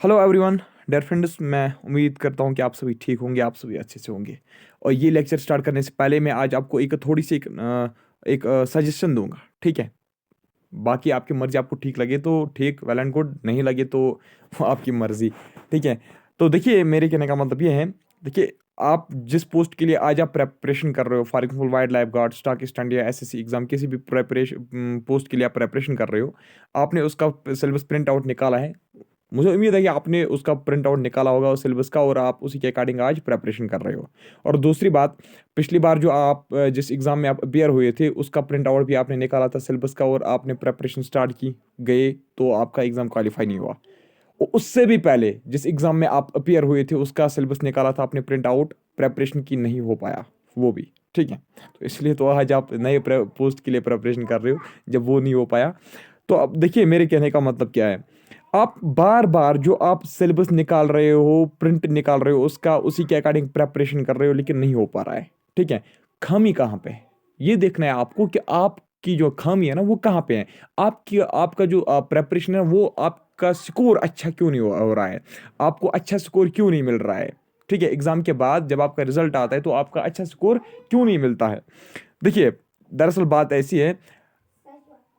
Hello everyone, dear friends. मैं उम्मीद करता हूँ कि आप सभी ठीक होंगे, आप सभी अच्छे से होंगे। और ये लेक्चर स्टार्ट करने से पहले मैं आज आपको एक थोड़ी सी एक सजेशन दूंगा, ठीक है। बाकी आपकी मर्जी, आपको ठीक लगे तो ठीक, वेल एंड गुड, नहीं लगे तो वो आपकी मर्जी, ठीक है। तो देखिए, मेरे कहने का मतलब ये है, देखिए, आप जिस पोस्ट के लिए आज आप प्रेपरेशन कर रहे हो, for example wild life guard, stock stand या एसएससी एग्जाम, किसी भी प्रेपरेशन पोस्ट के लिए आप प्रेपरेशन कर रहे हो, आपने उसका सिलेबस प्रिंट आउट निकाला है। मुझे उम्मीद है कि आपने उसका प्रिंट आउट निकाला होगा उस सिलेबस का, और आप उसी के अकॉर्डिंग आज प्रेपरेशन कर रहे हो। और दूसरी बात, पिछली बार जो आप जिस एग्ज़ाम में आप अपियर हुए थे उसका प्रिंट आउट भी आपने निकाला था सिलेबस का, और आपने प्रेपरेशन स्टार्ट की, गए, तो आपका एग्ज़ाम क्वालिफाई नहीं हुआ। उससे भी पहले जिस एग्ज़ाम में आप अपियर हुए थे उसका सिलेबस निकाला था आपने, प्रिंट आउट, प्रेपरेशन की, नहीं हो पाया वो भी, ठीक है। तो इसलिए तो आज आप नए पोस्ट के लिए प्रेपरेशन कर रहे हो, जब वो नहीं हो पाया। तो अब देखिए, मेरे कहने का मतलब क्या है, आप बार बार जो आप सिलेबस निकाल रहे हो, प्रिंट निकाल रहे हो उसका, उसी के अकॉर्डिंग प्रेपरेशन कर रहे हो, लेकिन नहीं हो पा रहा है, ठीक है। खामी कहाँ पे है, ये देखना है आपको कि आपकी जो खामी है ना वो कहाँ पे है। आपका जो प्रेपरेशन है, वो आपका स्कोर अच्छा क्यों नहीं हो रहा है, आपको अच्छा स्कोर क्यों नहीं मिल रहा है, ठीक है। एग्जाम के बाद जब आपका रिजल्ट आता है तो आपका अच्छा स्कोर क्यों नहीं मिलता है। देखिए, दरअसल बात ऐसी है,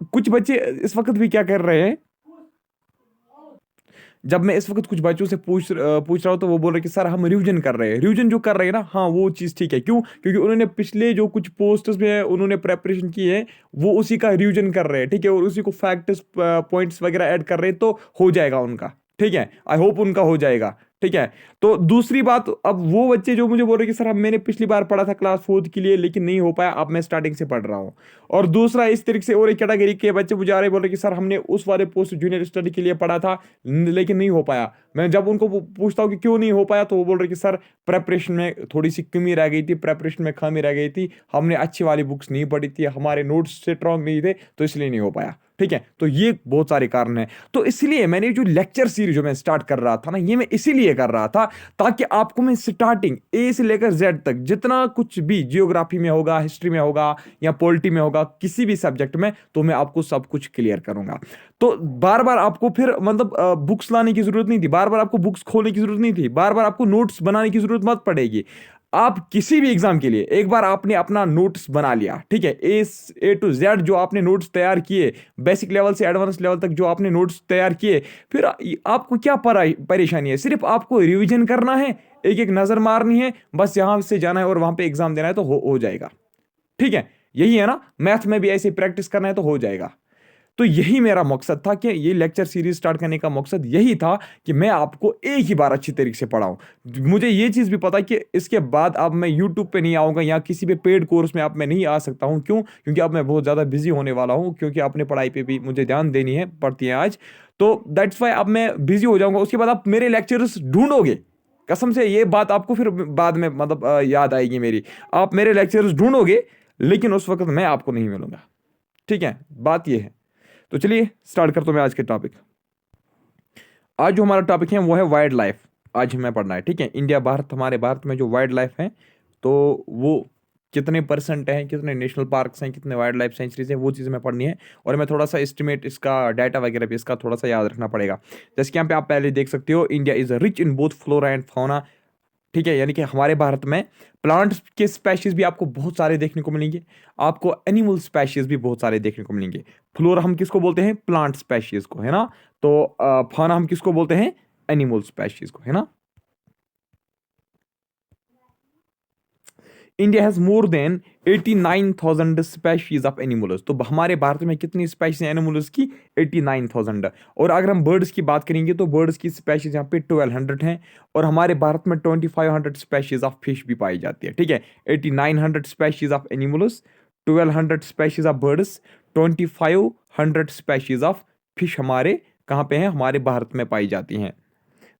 कुछ बच्चे इस वक्त भी क्या कर रहे हैं, जब मैं इस वक्त कुछ बच्चों से पूछ रहा हूँ तो वो बोल रहे कि सर हम रिवीजन कर रहे हैं। रिवीजन जो कर रहे हैं ना, हाँ वो चीज़ ठीक है, क्यों? क्योंकि उन्होंने पिछले जो कुछ पोस्ट्स में उन्होंने प्रेपरेशन की है, वो उसी का रिवीजन कर रहे हैं, ठीक है, और उसी को फैक्ट्स पॉइंट्स वगैरह ऐड कर रहे हैं, तो हो जाएगा उनका, ठीक है। आई होप उनका हो जाएगा, ठीक है। तो दूसरी बात, अब वो बच्चे जो मुझे बोल रहे कि सर हम, मैंने पिछली बार पढ़ा था क्लास फोर्थ के लिए लेकिन नहीं हो पाया, अब मैं स्टार्टिंग से पढ़ रहा हूँ। और दूसरा, इस तरीके से और एक कैटेगरी के बच्चे मुझे आ रहे, बोल रहे कि सर हमने उस वाले पोस्ट जूनियर स्टडी के लिए पढ़ा था लेकिन नहीं हो पाया। मैं जब उनको पूछता हूँ कि क्यों नहीं हो पाया, तो वो बोल रहे कि सर प्रेपरेशन में थोड़ी सी कमी रह गई थी, प्रेपरेशन में खामी रह गई थी, हमने अच्छी वाली बुक्स नहीं पढ़ी थी, हमारे नोट्स स्ट्रॉन्ग नहीं थे, तो इसलिए नहीं हो पाया, ठीक है। तो ये बहुत सारे कारण हैं। तो इसलिए मैंने जो लेक्चर सीरीज जो मैं स्टार्ट कर रहा था ना, ये मैं इसीलिए कर रहा था ताकि आपको मैं स्टार्टिंग ए से लेकर जेड तक जितना कुछ भी जियोग्राफी में होगा, हिस्ट्री में होगा या पॉलिटी में होगा, किसी भी सब्जेक्ट में, तो मैं आपको सब कुछ क्लियर करूंगा। तो बार बार आपको फिर मतलब बुक्स लाने की जरूरत नहीं थी, बार बार आपको बुक्स खोलने की जरूरत नहीं थी, बार बार आपको नोट्स बनाने की जरूरत मत पड़ेगी। आप किसी भी एग्जाम के लिए एक बार आपने अपना नोट्स बना लिया, ठीक है, ए टू जेड जो आपने नोट्स तैयार किए, बेसिक लेवल से एडवांस लेवल तक जो आपने नोट्स तैयार किए, फिर आपको क्या परेशानी है, सिर्फ आपको रिवीजन करना है, एक एक नजर मारनी है, बस यहां से जाना है और वहां पे एग्जाम देना है, तो हो जाएगा, ठीक है। यही है ना, मैथ में भी ऐसे प्रैक्टिस करना है तो हो जाएगा। तो यही मेरा मकसद था, कि ये लेक्चर सीरीज स्टार्ट करने का मकसद यही था कि मैं आपको एक ही बार अच्छी तरीके से पढ़ाऊं। मुझे ये चीज़ भी पता है कि इसके बाद अब मैं यूट्यूब पे नहीं आऊँगा या किसी भी पेड कोर्स में अब मैं नहीं आ सकता हूँ। क्यों? क्योंकि अब मैं बहुत ज़्यादा बिजी होने वाला हूँ, क्योंकि अपने पढ़ाई पे भी मुझे ध्यान देनी है, पड़ती है आज। तो दैट्स वाई अब मैं बिजी हो जाऊँगा, उसके बाद आप मेरे लेक्चर्स ढूंढोगे, कसम से ये बात आपको फिर बाद में मतलब याद आएगी मेरी। आप मेरे लेक्चर्स ढूंढोगे, लेकिन उस वक्त मैं आपको नहीं मिलूंगा, ठीक है, बात ये है। तो चलिए स्टार्ट करता हूं मैं आज के टॉपिक। आज जो हमारा टॉपिक है वो है वाइल्ड लाइफ। आज हमें पढ़ना है, ठीक है, इंडिया, भारत, हमारे भारत में जो वाइल्ड लाइफ है, तो वो कितने परसेंट है, कितने नेशनल पार्क्स हैं, कितने वाइल्ड लाइफ सेंचुरीज हैं, वो चीज़ हमें पढ़नी है। और मैं थोड़ा सा एस्टिमेट, इसका डाटा वगैरह भी इसका थोड़ा सा याद रखना पड़ेगा। जैसे कि यहाँ पे आप पहले देख सकते हो, India is rich in both flora and fauna, ठीक है, यानी कि हमारे भारत में प्लांट्स के स्पेशीज भी आपको बहुत सारे देखने को मिलेंगे, आपको एनिमल स्पेशीज भी बहुत सारे देखने को मिलेंगे। फ्लोरा हम किसको बोलते हैं? प्लांट स्पेशीज को, है ना। तो फाना हम किसको बोलते हैं? एनिमल स्पेशीज को, है ना। India has more than 89,000 species of animals. तो हमारे भारत में कितनी स्पेशीज हैं एनिमल्स की? 89,000। और अगर हम बर्ड्स की बात करेंगे तो बर्ड्स की स्पेशीज यहाँ पे 1200 हैं। और हमारे भारत में 2500 स्पेशीज ऑफ फिश भी पाई जाती है, ठीक है। 8900 species of animals, 1200 species of birds, 2500 species of fish हमारे कहाँ पे हैं? हमारे भारत में पाई जाती हैं।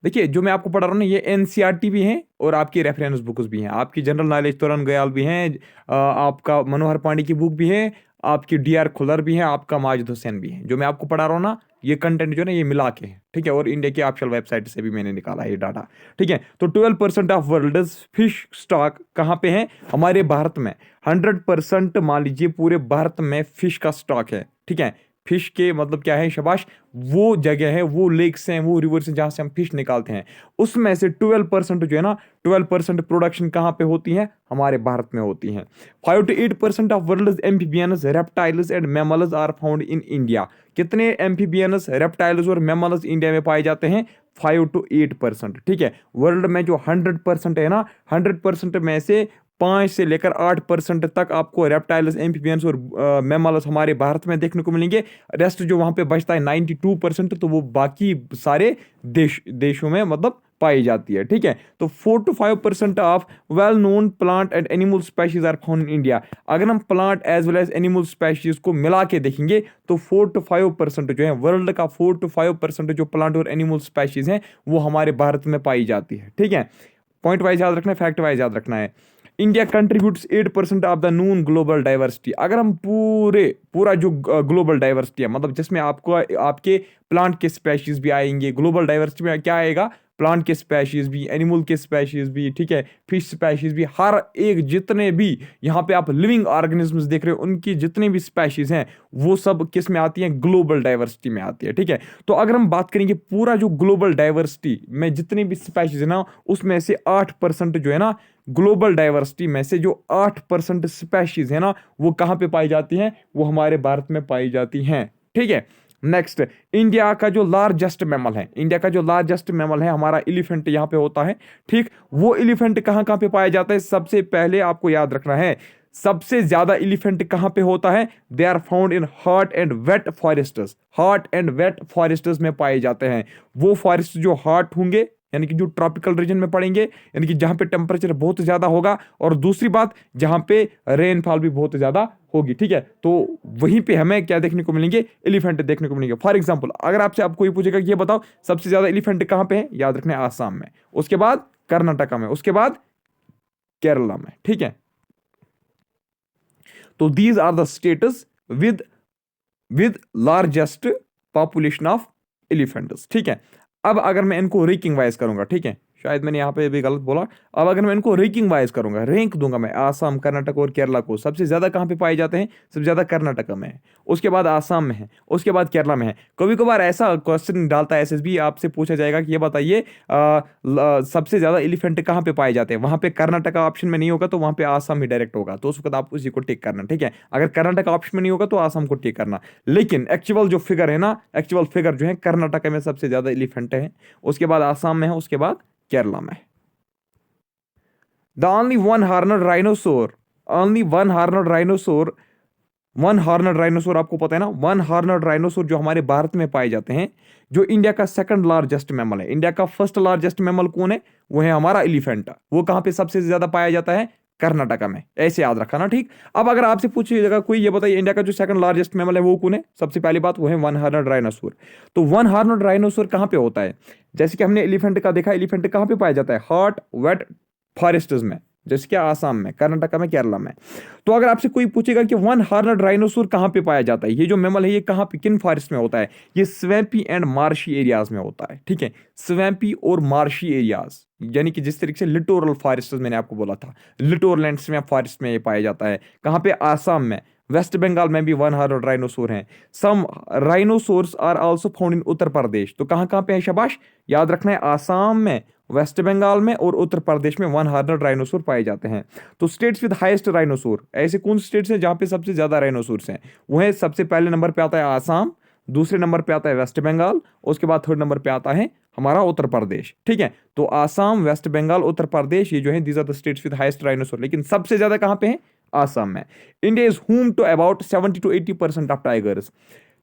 देखिए, जो मैं आपको पढ़ा रहा हूँ ना, ये एनसीईआरटी भी हैं और आपकी रेफरेंस बुक्स भी हैं, आपकी जनरल नॉलेज तोरण गयाल भी हैं, आपका मनोहर पांडे की बुक भी है, आपकी डीआर खुलर भी है, आपका माजिद हुसैन भी है। जो मैं आपको पढ़ा रहा हूँ ना, ये कंटेंट जो है ना, ये मिला के है, ठीक है। और इंडिया की ऑफिशियल वेबसाइट से भी मैंने निकाला है ये डाटा, ठीक है। तो 12% ऑफ वर्ल्ड फिश स्टॉक कहाँ पे है? हमारे भारत में। 100% मान लीजिए पूरे भारत में फिश का स्टॉक है, ठीक है। फिश के मतलब क्या है शाबाश, वो जगह है, वो लेक्स हैं, वो रिवर्स हैं जहां से हम फिश निकालते हैं। उसमें से 12% जो है ना, 12% प्रोडक्शन कहाँ पे होती है, हमारे भारत में होती हैं। 5 to 8% of world amphibians, reptiles and mammals are found in India. कितने एम्फीबियंस, रेप्टाइल्स और मैमल्स इंडिया में पाए जाते हैं, 5 to 8%। ठीक है, वर्ल्ड में जो 100% है ना, 100% में से 5 से लेकर 8% तक आपको रेप्टाइल्स, एम्फीबियंस और मैमल्स हमारे भारत में देखने को मिलेंगे। रेस्ट जो वहां पे बचता है 92%, तो वो बाकी सारे देशों में मतलब पाई जाती है। ठीक है, तो 4 to 5% of well known plant and animal species are found in India. अगर हम plant as well as animal species को मिला के देखेंगे तो 4 to 5% जो है वर्ल्ड का, 4 to 5% जो प्लांट और एनिमल स्पेशीज हैं वो हमारे भारत में पाई जाती है। ठीक है, पॉइंट वाइज याद रखना है, फैक्ट वाइज याद रखना है। India contributes 8% of the Noon global diversity. अगर हम पूरा जो ग्लोबल डाइवर्सिटी है, मतलब जिसमें आपको आपके प्लांट के स्पेशीज भी आएंगे, ग्लोबल डाइवर्सिटी में क्या आएगा, प्लांट के स्पेशीज भी, एनिमल के स्पेशीज भी, ठीक है, फिश स्पेशीज भी, हर एक जितने भी यहाँ पे आप लिविंग ऑर्गेनिजम्स देख रहे हो उनकी जितने भी स्पेशीज हैं वो सब किस में आती हैं, ग्लोबल डाइवर्सिटी में आती है। ठीक है, तो अगर हम बात करेंगे पूरा जो ग्लोबल डाइवर्सिटी में जितनी भी स्पेशीज है ना, उसमें से 8% जो है ना, ग्लोबल डाइवर्सिटी में से जो 8% स्पेशीज है ना, वो कहाँ पे पाई जाती हैं, वो हमारे भारत में पाई जाती हैं। ठीक है, नेक्स्ट, इंडिया का जो लार्जेस्ट मैमल है, इंडिया का जो लार्जेस्ट मैमल है हमारा एलिफेंट यहाँ पे होता है। ठीक, वो एलिफेंट कहाँ कहाँ पे पाया जाता है, सबसे पहले आपको याद रखना है, सबसे ज्यादा एलिफेंट कहाँ पे होता है, they are found in hot and wet forests. Hot and wet forests में पाए जाते हैं। वो फॉरेस्ट जो हॉट होंगे यानी कि जो ट्रॉपिकल रीजन में पड़ेंगे, यानी कि जहां पे टेम्परेचर बहुत ज्यादा होगा, और दूसरी बात जहां पे रेनफॉल भी बहुत ज्यादा होगी। ठीक है, तो वहीं पे हमें क्या देखने को मिलेंगे, एलिफेंट देखने को मिलेंगे। फॉर एग्जांपल अगर आपसे आप कोई पूछेगा कि ये बताओ सबसे ज्यादा एलिफेंट कहां पे है, याद रखना है आसाम में, उसके बाद कर्नाटका में, उसके बाद केरला में। ठीक है, तो these are the states with largest population of elephants. ठीक है, अब अगर मैं इनको रैंकिंग वाइज करूंगा, ठीक है, शायद मैंने यहाँ पे भी गलत बोला, अब अगर मैं इनको रैंकिंग वाइज करूंगा, रैंक दूंगा मैं आसाम, कर्नाटक और केरला को, सबसे ज्यादा कहाँ पे पाए जाते हैं, सबसे ज्यादा कर्नाटक में है, उसके बाद आसाम में है, उसके बाद केरला में है। कभी कभार ऐसा क्वेश्चन डालता है एसएसबी, आपसे पूछा जाएगा कि ये बताइए सबसे ज्यादा एलिफेंट कहाँ पे पाए जाते हैं, वहां पे कर्नाटक ऑप्शन में नहीं होगा तो वहां पे आसाम ही डायरेक्ट होगा, तो उस वक्त आप उसी को टिक करना। ठीक है, अगर कर्नाटक ऑप्शन में नहीं होगा तो आसाम को टिक करना, लेकिन एक्चुअल जो फिगर है ना, एक्चुअल फिगर जो है कर्नाटक में सबसे ज्यादा एलिफेंट है, उसके बाद आसाम में है, उसके बाद केरला में। The only one horned rhinoceros, only one horned rhinoceros, one horned rhinoceros आपको पता है ना, वन हॉर्नड राइनोसोर जो हमारे भारत में पाए जाते हैं, जो इंडिया का सेकंड लार्जेस्ट मैमल है। इंडिया का फर्स्ट लार्जेस्ट मैमल कौन है, वो है हमारा एलिफेंट। वो कहां पे सबसे ज्यादा पाया जाता है, कर्नाटका में, ऐसे याद रखा ना। ठीक, अब अगर आपसे पूछिएगा कोई ये बताइए इंडिया का जो सेकंड लार्जेस्ट मैमल है वो कौन है, सबसे पहली बात वो है वन हॉर्नड राइनोसोर। तो वन हॉर्नड राइनोसोर कहां पे होता है, जैसे कि हमने एलिफेंट का देखा, एलिफेंट कहां पे पाया जाता है, हॉट वेट फॉरेस्ट्स में, जैसे कि आसाम में, कर्नाटका में, केरला में। तो अगर आपसे कोई पूछेगा कि वन हॉर्नड राइनोसोर कहां पे पाया जाता है, ये जो मैमल है ये कहां पे, किन फॉरेस्ट में होता है, ये स्वैम्पी एंड मार्शी एरियाज में होता है। ठीक है, स्वैम्पी और मार्शी एरियाज, यानी कि जिस तरीके से लिटोरल फॉरेस्ट मैंने आपको बोला था, लिटोरलैंड्स में फॉरेस्ट में ये पाया जाता है। कहां पे, आसाम में, वेस्ट बंगाल में भी वन हॉर्नड राइनोसोर हैं। Some rhinoceroses are also found in Uttar Pradesh. तो कहां कहां पे है शाबाश, याद रखना है, आसाम में, वेस्ट बंगाल में और उत्तर प्रदेश में वन हॉर्नड राइनोसोर पाए जाते हैं। तो स्टेट्स विद हाईएस्ट राइनोसोर, ऐसे कौन स्टेट्स हैं जहां पे सबसे ज्यादा राइनोसोर्स हैं, वो है, सबसे पहले नंबर पे आता है आसाम, दूसरे नंबर पे आता है वेस्ट बंगाल, उसके बाद थर्ड नंबर पे आता है हमारा उत्तर प्रदेश। ठीक है, तो आसाम, वेस्ट बंगाल, उत्तर प्रदेश, ये जो है these are the states with highest rhinoceros, लेकिन सबसे ज्यादा कहां पे है, आसाम में। India is home to about 70 to 80% of tigers.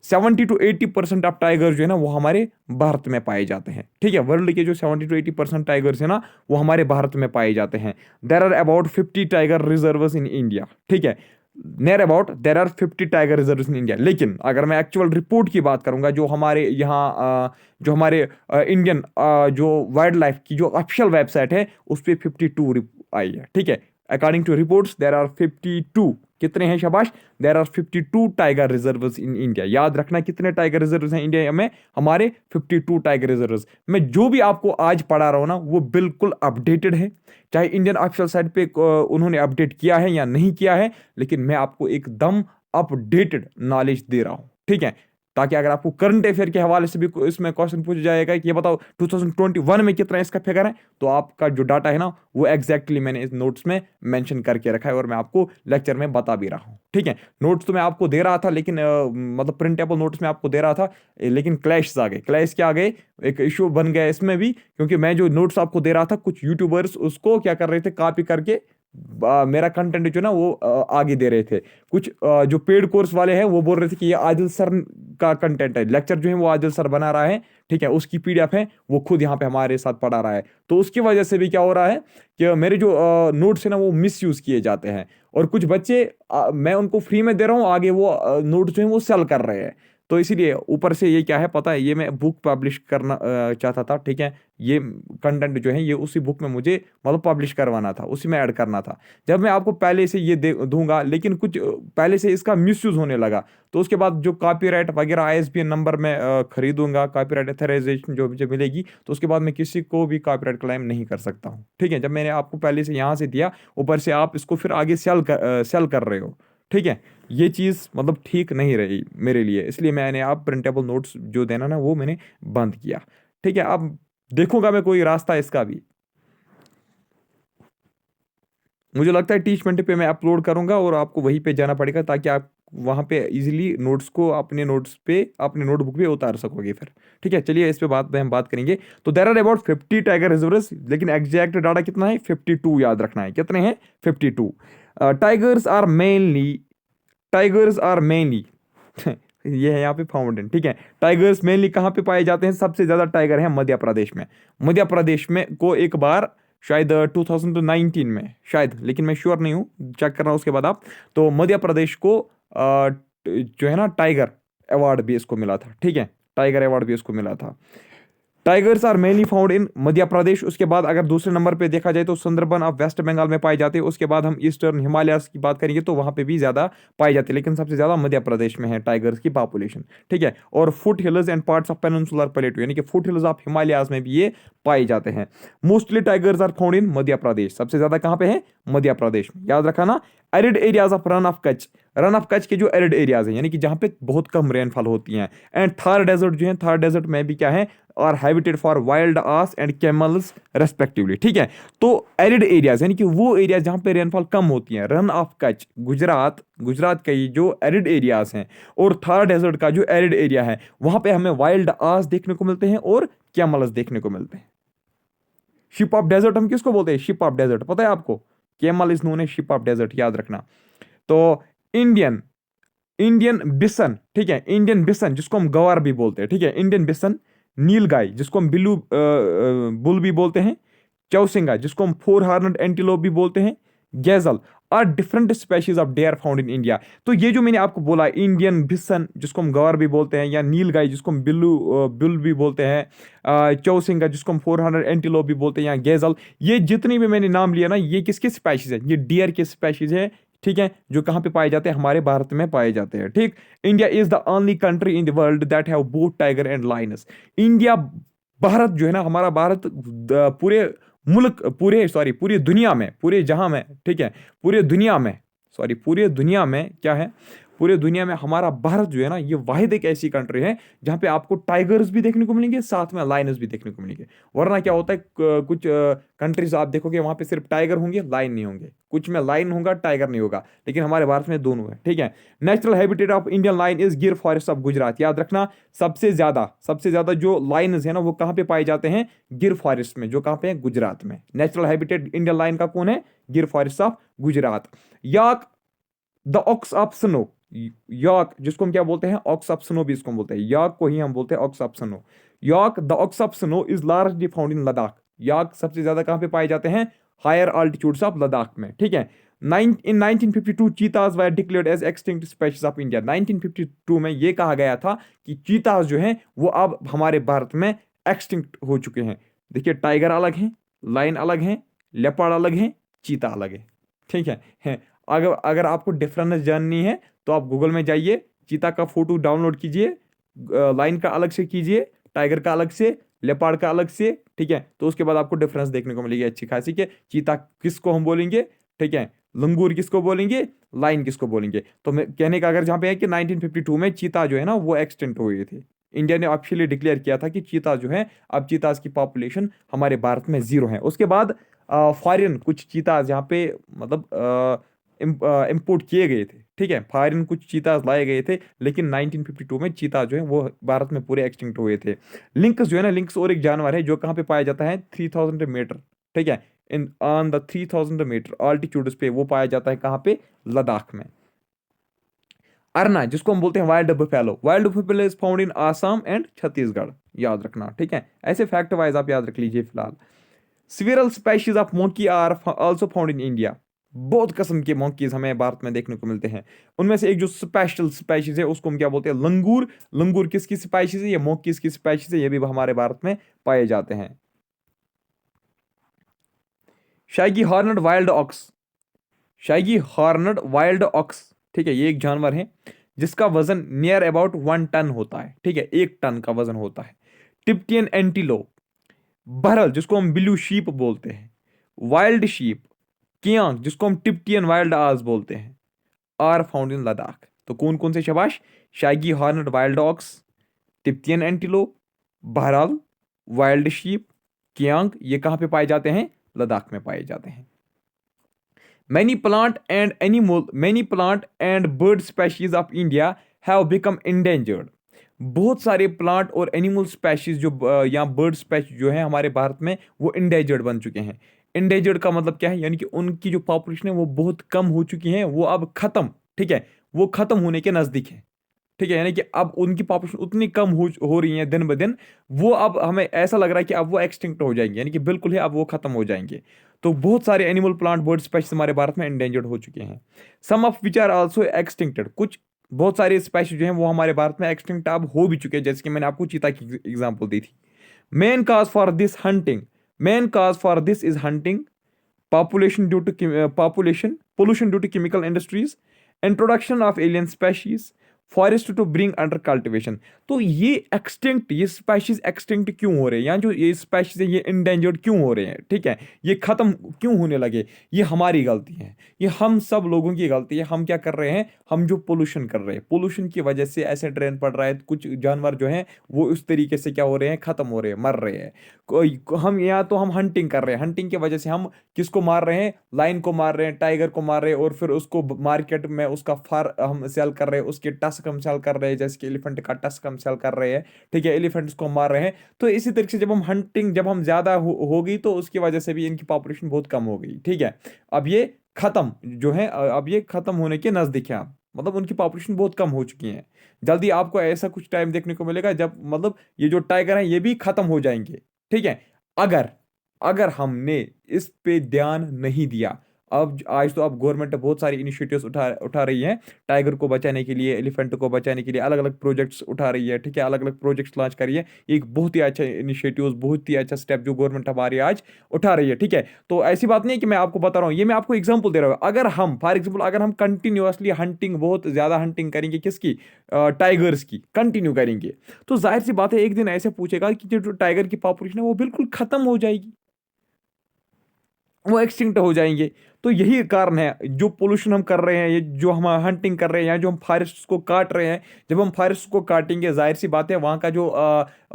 70 to 80% of tiger जो है ना वो हमारे भारत में पाए जाते हैं। ठीक है, वर्ल्ड के जो 70 to 80% टाइगर्स है ना वो हमारे भारत में पाए जाते हैं। There are about 50 tiger reserves in India. ठीक है, there are 50 tiger reserves in India. लेकिन अगर मैं एक्चुअल रिपोर्ट की बात करूंगा, जो हमारे यहाँ जो हमारे इंडियन जो वाइल्ड लाइफ की जो ऑफिशियल वेबसाइट है उस पर 52 आई है। ठीक है, according to reports there are 52, कितने हैं शाबाश, there are 52 tiger reserves in India. याद रखना कितने टाइगर रिजर्व्स हैं इंडिया में, हमारे 52 टाइगर रिजर्व्स। मैं जो भी आपको आज पढ़ा रहा हूं ना वो बिल्कुल अपडेटेड है, चाहे इंडियन ऑफिशियल साइट पे उन्होंने अपडेट किया है या नहीं किया है, लेकिन मैं आपको एकदम अपडेटेड नॉलेज दे रहा हूं। ठीक है, ताकि अगर आपको करंट अफेयर के हवाले से भी इसमें क्वेश्चन पूछा जाएगा कि ये बताओ 2021 में कितना इसका फिगर है, तो आपका जो डाटा है ना वो एग्जैक्टली मैंने इस नोट्स में मेंशन करके रखा है और मैं आपको लेक्चर में बता भी रहा हूँ। ठीक है, नोट्स तो मैं आपको दे रहा था, लेकिन मतलब प्रिंटेबल नोट्स में आपको दे रहा था, लेकिन क्लैश आ गए। क्लैश क्या आ गए, एक इशू बन गया इसमें भी, क्योंकि मैं जो नोट्स आपको दे रहा था कुछ यूट्यूबर्स उसको क्या कर रहे थे, कॉपी करके मेरा कंटेंट जो ना वो आगे दे रहे थे। कुछ जो पेड कोर्स वाले हैं वो बोल रहे थे कि ये आदिल सर का कंटेंट है, लेक्चर जो है वो आदिल सर बना रहा है, ठीक है, उसकी पीडीएफ है, वो खुद यहाँ पे हमारे साथ पढ़ा रहा है। तो उसकी वजह से भी क्या हो रहा है कि मेरे जो नोट्स है ना वो मिस यूज किए जाते हैं, और कुछ बच्चे मैं उनको फ्री में दे रहा हूँ, आगे वो नोट्स जो है वो सेल कर रहे हैं। तो इसीलिए ऊपर से ये क्या है पता है, ये मैं बुक पब्लिश करना चाहता था, ठीक है, ये कंटेंट जो है ये उसी बुक में मुझे मतलब पब्लिश करवाना था, उसी में ऐड करना था। जब मैं आपको पहले से ये दूंगा, लेकिन कुछ पहले से इसका मिसयूज होने लगा, तो उसके बाद जो कॉपीराइट वगैरह आईएसबीएन नंबर में खरीदूंगा, कॉपीराइट अथराइजेशन जो मुझे मिलेगी, तो उसके बाद मैं किसी को भी कॉपीराइट क्लेम नहीं कर सकता हूँ। ठीक है, जब मैंने आपको पहले से यहाँ से दिया, ऊपर से आप इसको फिर आगे सेल कर रहे हो, ठीक है, ये चीज़ मतलब ठीक नहीं रही मेरे लिए, इसलिए मैंने आप प्रिंटेबल नोट्स जो देना ना वो मैंने बंद किया। ठीक है, अब देखूंगा मैं कोई रास्ता इसका भी। मुझे लगता है टीच20 पे मैं अपलोड करूंगा और आपको वहीं पे जाना पड़ेगा, ताकि आप वहां पे इजीली नोट्स को अपने नोट्स पे अपने नोटबुक पे उतार सकोगे फिर। ठीक है, चलिए इस पे हम बात करेंगे। तो there are about 50 tiger reserves, लेकिन एग्जैक्ट डाटा कितना है, 52 याद रखना है। कितने हैं, 52। Tigers are mainly tigers are mainly ये है यहाँ पे फाउंटेन। ठीक है, टाइगर्स मेनली कहाँ पे पाए जाते हैं, सबसे ज्यादा टाइगर है मध्य प्रदेश में। मध्य प्रदेश में को एक बार शायद 2019 में शायद, लेकिन मैं श्योर नहीं हूँ, चेक कर रहा हूँ उसके बाद आप। तो मध्य प्रदेश को जो है ना टाइगर अवार्ड भी इसको मिला था। ठीक है, टाइगर अवार्ड भी इसको मिला था। Tigers are mainly found in Madhya Pradesh. उसके बाद अगर दूसरे नंबर पे देखा जाए तो सुंदरबन ऑफ वेस्ट बंगाल में पाए जाते हैं। उसके बाद हम ईस्टर्न हिमालयास की बात करेंगे तो वहां पे भी ज्यादा पाए जाते हैं, लेकिन सबसे ज्यादा मध्य प्रदेश में है टाइगर्स की पॉपुलेशन। ठीक है, और foot hills and parts of peninsular प्लेटू, यानी कि फुट हिल्स ऑफ हिमालयास में भी ये पाए जाते हैं। Mostly tigers are found in Madhya Pradesh. सबसे ज्यादा कहां पे है, मध्य प्रदेश में। याद रखा ना, arid areas of run of Kutch, run of Kutch के जो एरिड एरियाज हैं, यानी कि जहां पे बहुत कम रेनफॉल होती है। एंड थार डेजर्ट जो है, थार डेजर्ट में भी क्या है, और habitat for wild ass and camels respectively. ठीक है, तो एरिड एरियाज यानी कि वो एरिया जहां पे रेनफॉल कम होती है, रन ऑफ कच्छ गुजरात के जो एरिड एरियाज हैं, और थार डेजर्ट का जो एरिड एरिया है, वहां पे हमें वाइल्ड आस देखने को मिलते हैं और कैमल्स देखने को मिलते हैं। शिप ऑफ डेजर्ट हम किसको बोलते हैं, शिप ऑफ डेजर्ट पता है आपको, camel is known as ship of desert, याद रखना। तो इंडियन इंडियन बिसन, ठीक है, इंडियन बिसन जिसको हम गवार भी बोलते हैं, ठीक है, इंडियन बिसन। नील गाय जिसको हम बिल्लू बुल भी बोलते हैं। चौसिंगा जिसको हम फोर हार्नड एंटीलोप भी बोलते हैं। Gazelle are different species of deer found in India. तो ये जो मैंने आपको बोला, इंडियन बिसन जिसको हम गवार भी बोलते हैं, या नील गाय जिसको हम बुल भी बोलते हैं, चौसिंगा जिसको हम फोर हार्नड एंटीलोप भी बोलते हैं, या गैजल, ये जितनी भी मैंने नाम लिया ना, ये किसके स्पेशीज है, ये डियर के स्पेशीज है। ठीक है, जो कहाँ पे पाए जाते हैं, हमारे भारत में पाए जाते हैं। ठीक, India is the only country in the world that have both tiger and Lions. India, Bharat जो है ना, हमारा भारत पूरे मुल्क, पूरे सॉरी पूरी दुनिया में, पूरे जहां में, ठीक है, पूरे दुनिया में, सॉरी पूरे दुनिया में क्या है, पूरे दुनिया में हमारा भारत जो है ना, ये वाहिद एक ऐसी कंट्री है जहां पे आपको टाइगर्स भी देखने को मिलेंगे, साथ में लायंस भी देखने को मिलेंगे। वरना क्या होता है, कुछ कंट्रीज आप देखोगे वहां पे सिर्फ टाइगर होंगे, लायन नहीं होंगे, कुछ में लायन होगा टाइगर नहीं होगा, लेकिन हमारे भारत में दोनों है। ठीक है, natural habitat of Indian lion is Gir forest of Gujarat. याद रखना, सबसे ज्यादा जो लायंस है ना वो कहां पे पाए जाते हैं, गिर फॉरेस्ट में, जो कहां पे है, गुजरात में। नेचुरल हैबिटेट इंडियन लायन का कौन है, Gir forest of Gujarat. Yak the ox of snow, yak जिसको हम क्या बोलते हैं, ऑक्स ऑफ स्नो भी इसको हम बोलते हैं, यॉक को ही हम बोलते हैं ox of snow. Yak the ox of snow is largely found in Ladakh. Yak सबसे ज्यादा कहां पे पाए जाते हैं, हायर अल्टीट्यूड्स ऑफ लद्दाख में। ठीक है, in 1952 cheetahs were declared as extinct species of India. 1952 में यह कहा गया था कि चीताज जो हैं वो अब हमारे भारत में एक्सटिंक्ट हो चुके हैं। देखिए, टाइगर अलग हैं, लायन अलग हैं, लेपर्ड अलग हैं, चीता अलग है। ठीक है, अगर आपको डिफरेंस जाननी है तो आप गूगल में जाइए, चीता का फोटो डाउनलोड कीजिए, लाइन का अलग से कीजिए, टाइगर का अलग से, लेपर्ड का अलग से। ठीक है, तो उसके बाद आपको डिफरेंस देखने को मिलेगी अच्छी खासी के चीता किसको हम बोलेंगे, ठीक है, लंगूर किसको बोलेंगे, लाइन किसको बोलेंगे? तो मैं कहने का अगर जहाँ पे है कि 1952 में चीता जो है ना वो एक्सटिंक्ट हो गए थे। इंडिया ने ऑफिशियली डिक्लेयर किया था कि चीता जो है, अब चीताज की पॉपुलेशन हमारे भारत में जीरो है। उसके बाद फॉरेन कुछ चीताज यहाँ पे मतलब इम्पोर्ट किए गए थे, ठीक है, फॉरेन कुछ चीताज लाए गए थे, लेकिन 1952 में चीता जो है वो भारत में पूरे एक्सटिंक्ट हुए थे। लिंक्स जो है ना, लिंक्स और एक जानवर है जो कहाँ पे पाया जाता है, 3000 मीटर, ठीक है, in on the 3000 metre altitude पे वो पाया जाता है कहाँ पे, लद्दाख में। अरना जिसको हम बोलते हैं wild buffalo, wild buffalo is found in Assam and Chhattisgarh, याद रखना, ठीक है, ऐसे फैक्ट वाइज आप याद रख लीजिए फिलहाल। Several species of monkey are also found in India, बहुत किस्म के मोंकीज हमें भारत में देखने को मिलते हैं। उनमें से एक जो स्पेशल स्पेशीज है उसको हम क्या बोलते हैं, लंगूर। लंगूर किसकी स्पेशीज है, ये मोंकीज की स्पेशीज है, ये भी हमारे भारत में पाए जाते हैं। शाइगी horned wild aux, शाइगी horned wild aux, ठीक है, ये एक जानवर है जिसका वजन नियर अबाउट 1 टन होता है, ठीक है, 1 टन का वजन होता है। टिप्टियन एंटीलोप, बहरल जिसको हम ब्लू शीप बोलते हैं, वाइल्ड शीप, कियांग जिसको हम टिप्टियन वाइल्ड आज बोलते हैं, आर फाउंड इन लद्दाख। तो कौन कौन से शबाश, shaggy horned wild ox, Tibetan antelope, bharal, wild sheep, kiang, ये कहाँ पे पाए जाते हैं, लद्दाख में पाए जाते हैं। Many plant and bird species of India have become endangered. बहुत सारे प्लांट और एनिमल स्पेशीज जो या बर्ड स्पेशीज जो है हमारे भारत में वो इंडेंजर्ड बन चुके हैं। इंडेंजर्ड का मतलब क्या है, यानी कि उनकी जो पॉपुलेशन है वो बहुत कम हो चुकी है, वो अब खत्म, ठीक है, वो खत्म होने के नजदीक है, ठीक है, यानी कि अब उनकी पॉपुलेशन उतनी कम हो रही है दिन ब दिन, वो अब हमें ऐसा लग रहा है कि अब वो एक्सटिंक्ट हो जाएंगे, यानी कि बिल्कुल ही अब वो खत्म हो जाएंगे। तो बहुत सारे एनिमल प्लांट बर्ड स्पेशीज हमारे भारत में एंडेंजर्ड हो चुके हैं। सम of which are also extincted, कुछ बहुत सारे स्पेशीज जो हैं वो हमारे भारत में एक्सटिंक्ट अब हो भी चुके हैं, जैसे कि मैंने आपको चीता की एग्जाम्पल दी थी। Main cause for this hunting, main cause for this is hunting, population pollution due to chemical industries, introduction of alien species, forest to bring under cultivation. तो ये एक्सटिंक्ट, ये स्पेशीज एक्सटिंक्ट क्यों हो रहे हैं, या जो ये स्पेशीज है ये इंडेंजर्ड क्यों हो रहे हैं, ठीक है, ये खत्म क्यों होने लगे, ये हमारी गलती है, ये हम सब लोगों की गलती है। हम क्या कर रहे हैं, हम जो पोल्यूशन कर रहे हैं, पोल्यूशन की वजह से ऐसे ट्रेन पड़ रहा है, कुछ जानवर जो हैं वो उस तरीके से क्या हो रहे हैं, खत्म हो रहे हैं, मर रहे हैं। हम यहाँ तो हम हंटिंग कर रहे हैं, हंटिंग की वजह से हम किसको मार रहे हैं, लाइन को मार रहे हैं, टाइगर को मार रहे हैं, और फिर उसको मार्केट में उसका फर हम सेल कर रहे हैं, उसके टस्क हम सेल कर रहे हैं, जैसे कि एलिफेंट का टस्क हम सेल कर रहे हैं, ठीक है, एलिफेंट्स को मार रहे हैं। तो इसी तरीके से जब हम हंटिंग, जब हम ज्यादा हो गई तो उसकी वजह से भी इनकी पॉपुलेशन बहुत कम हो गई, ठीक है। अब ये खत्म जो है, अब ये खत्म होने के नजदीक है, मतलब उनकी पॉपुलेशन बहुत कम हो चुकी है। जल्दी आपको ऐसा कुछ टाइम देखने को मिलेगा जब मतलब ये जो टाइगर है ये भी खत्म हो जाएंगे, ठीक है, अगर अगर हमने इस पे ध्यान नहीं दिया। अब आज तो अब गवर्नमेंट बहुत सारी इनिशिएटिव्स उठा उठा रही है टाइगर को बचाने के लिए, एलिफेंट को बचाने के लिए अलग अलग प्रोजेक्ट्स उठा रही है, ठीक है, अलग अलग प्रोजेक्ट्स लॉन्च कर रही है। एक बहुत ही अच्छा इनिशिएटिव, बहुत ही अच्छा स्टेप जो गवर्नमेंट हमारी आज उठा रही है, ठीक है। तो ऐसी बात नहीं है कि मैं आपको बता रहा हूँ, ये मैं आपको एग्जाम्पल दे रहा हूँ। अगर हम फॉर एग्जाम्पल अगर हम कंटिन्यूसली हंटिंग, बहुत ज्यादा हंटिंग करेंगे, किसकी, टाइगर्स की कंटिन्यू करेंगे, तो जाहिर सी बात है एक दिन ऐसे पूछेगा कि जो टाइगर की पॉपुलेशन है वो बिल्कुल खत्म हो जाएगी, वो एक्सटिंक्ट हो जाएंगे। तो यही कारण है, जो पोल्यूशन हम कर रहे हैं, ये जो हम हंटिंग कर रहे हैं, या जो हम फॉरेस्ट को काट रहे हैं, जब हम फॉरेस्ट को काटेंगे जाहिर सी बात है वहाँ का जो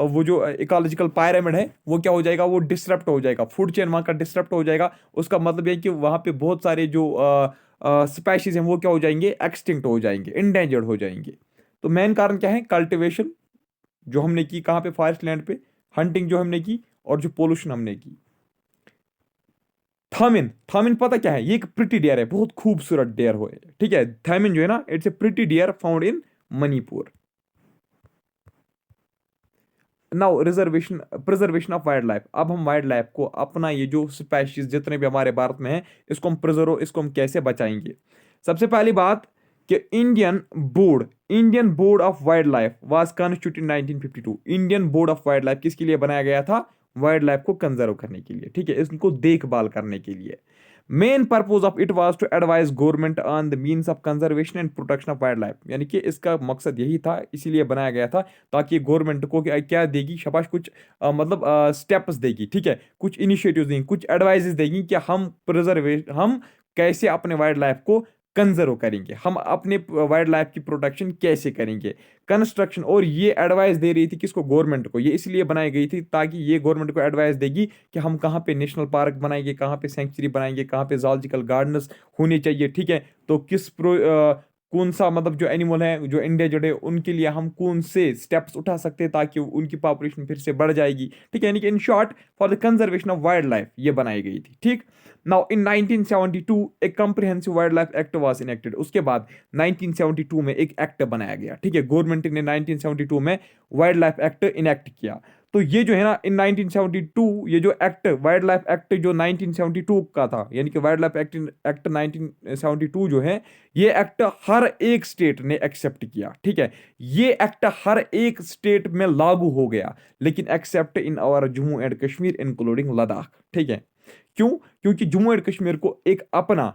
वो जो इकोलॉजिकल पायरामिड है वो क्या हो जाएगा, वो डिसरप्ट हो जाएगा, फूड चेन वहाँ का डिसरप्ट हो जाएगा। उसका मतलब ये कि वहाँ पे बहुत सारे जो स्पेशीज हैं वो क्या हो जाएंगे, एक्सटिंक्ट हो जाएंगे, इंडेंजर्ड हो जाएंगे। तो मेन कारण क्या है, कल्टिवेशन जो हमने की कहाँ पे, फॉरेस्ट लैंड पे, हंटिंग जो हमने की, और जो पोल्यूशन हमने की। थामिन, थामिन पता क्या है, ये एक प्रिटी डियर है, बहुत खूबसूरत डियर हो, ठीक है, थामिन जो है ना, it's a pretty deer found in Manipur. Now reservation, preservation of wildlife. अब हम वाइल्ड लाइफ को, अपना ये जो स्पेशीज जितने भी हमारे भारत में है, इसको हम प्रिजर्व, इसको हम कैसे बचाएंगे। सबसे पहली बात कि Indian board of wild life was constituted in 1952। Indian board of wild life किसके लिए बनाया गया था, वाइल्ड लाइफ को कंजर्व करने के लिए, ठीक है, इसको देखभाल करने के लिए। Main purpose of it was to advise government on the means of conservation and protection of wildlife, यानी कि इसका मकसद यही था, इसीलिए बनाया गया था, ताकि गवर्नमेंट को क्या देगी, शाबाश, कुछ मतलब स्टेप्स देगी, ठीक है, कुछ इनिशिएटिव्स देंगी, कुछ एडवाइजेस देगी कि हम कैसे अपने वाइल्ड लाइफ को कंजर्व करेंगे, हम अपने वाइल्ड लाइफ की प्रोटेक्शन कैसे करेंगे। कंस्ट्रक्शन, और ये एडवाइस दे रही थी किसको, गवर्नमेंट को। ये इसलिए बनाई गई थी ताकि ये गवर्नमेंट को एडवाइस देगी कि हम कहाँ पे नेशनल पार्क बनाएंगे, कहाँ पे सेंचुरी बनाएंगे, कहाँ पे जूलॉजिकल गार्डन्स होने चाहिए, ठीक है। तो कौन सा मतलब जो एनिमल है जो इंडेंजर्ड है उनके लिए हम कौन से स्टेप्स उठा सकते हैं ताकि उनकी पॉपुलेशन फिर से बढ़ जाएगी, ठीक है। यानी कि in short for the conservation of wild life ये बनाई गई थी, ठीक। नाउ इन 1972 एक comprehensive wild life act was enacted. उसके बाद 1972 में एक एक्ट बनाया गया, ठीक है। गवर्नमेंट ने 1972 में वाइल्ड लाइफ एक्ट इनेक्ट किया। तो ये जो है ना इन 1972 ये जो एक्ट वाइल्ड लाइफ एक्ट जो 1972 का था, यानी कि वाइल्ड लाइफ एक्ट 1972 जो है, ये एक्ट हर एक स्टेट ने एक्सेप्ट किया, ठीक है। ये एक्ट हर एक स्टेट में लागू हो गया, लेकिन except in our Jammu and Kashmir including Ladakh, ठीक है। क्यों? क्योंकि जम्मू एंड कश्मीर को एक अपना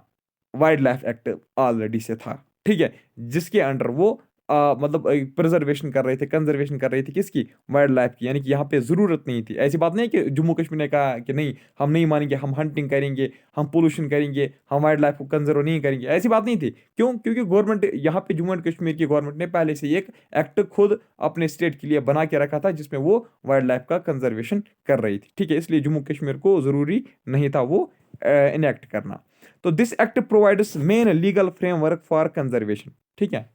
वाइल्ड लाइफ एक्ट ऑलरेडी से था, ठीक है, जिसके अंडर वो मतलब प्रिजर्वेशन कर रहे थे, कंजर्वेशन कर रहे थे किसकी, वाइल्ड लाइफ की। यानी कि यहाँ पे जरूरत नहीं थी। ऐसी बात नहीं है कि जम्मू कश्मीर ने कहा कि नहीं हम नहीं मानेंगे, हम हंटिंग करेंगे, हम पोल्यूशन करेंगे, हम वाइल्ड लाइफ को कंजर्व नहीं करेंगे, ऐसी बात नहीं थी। क्यों? क्योंकि गवर्नमेंट यहाँ पे जम्मू एंड कश्मीर की गवर्नमेंट ने पहले से एक एक्ट खुद अपने स्टेट के लिए बना के रखा था जिसमें वो वाइल्ड लाइफ का कंजर्वेशन कर रही थी, ठीक है। इसलिए जम्मू कश्मीर को जरूरी नहीं था वो इनेक्ट करना। तो this act provides main legal framework for conservation, ठीक है,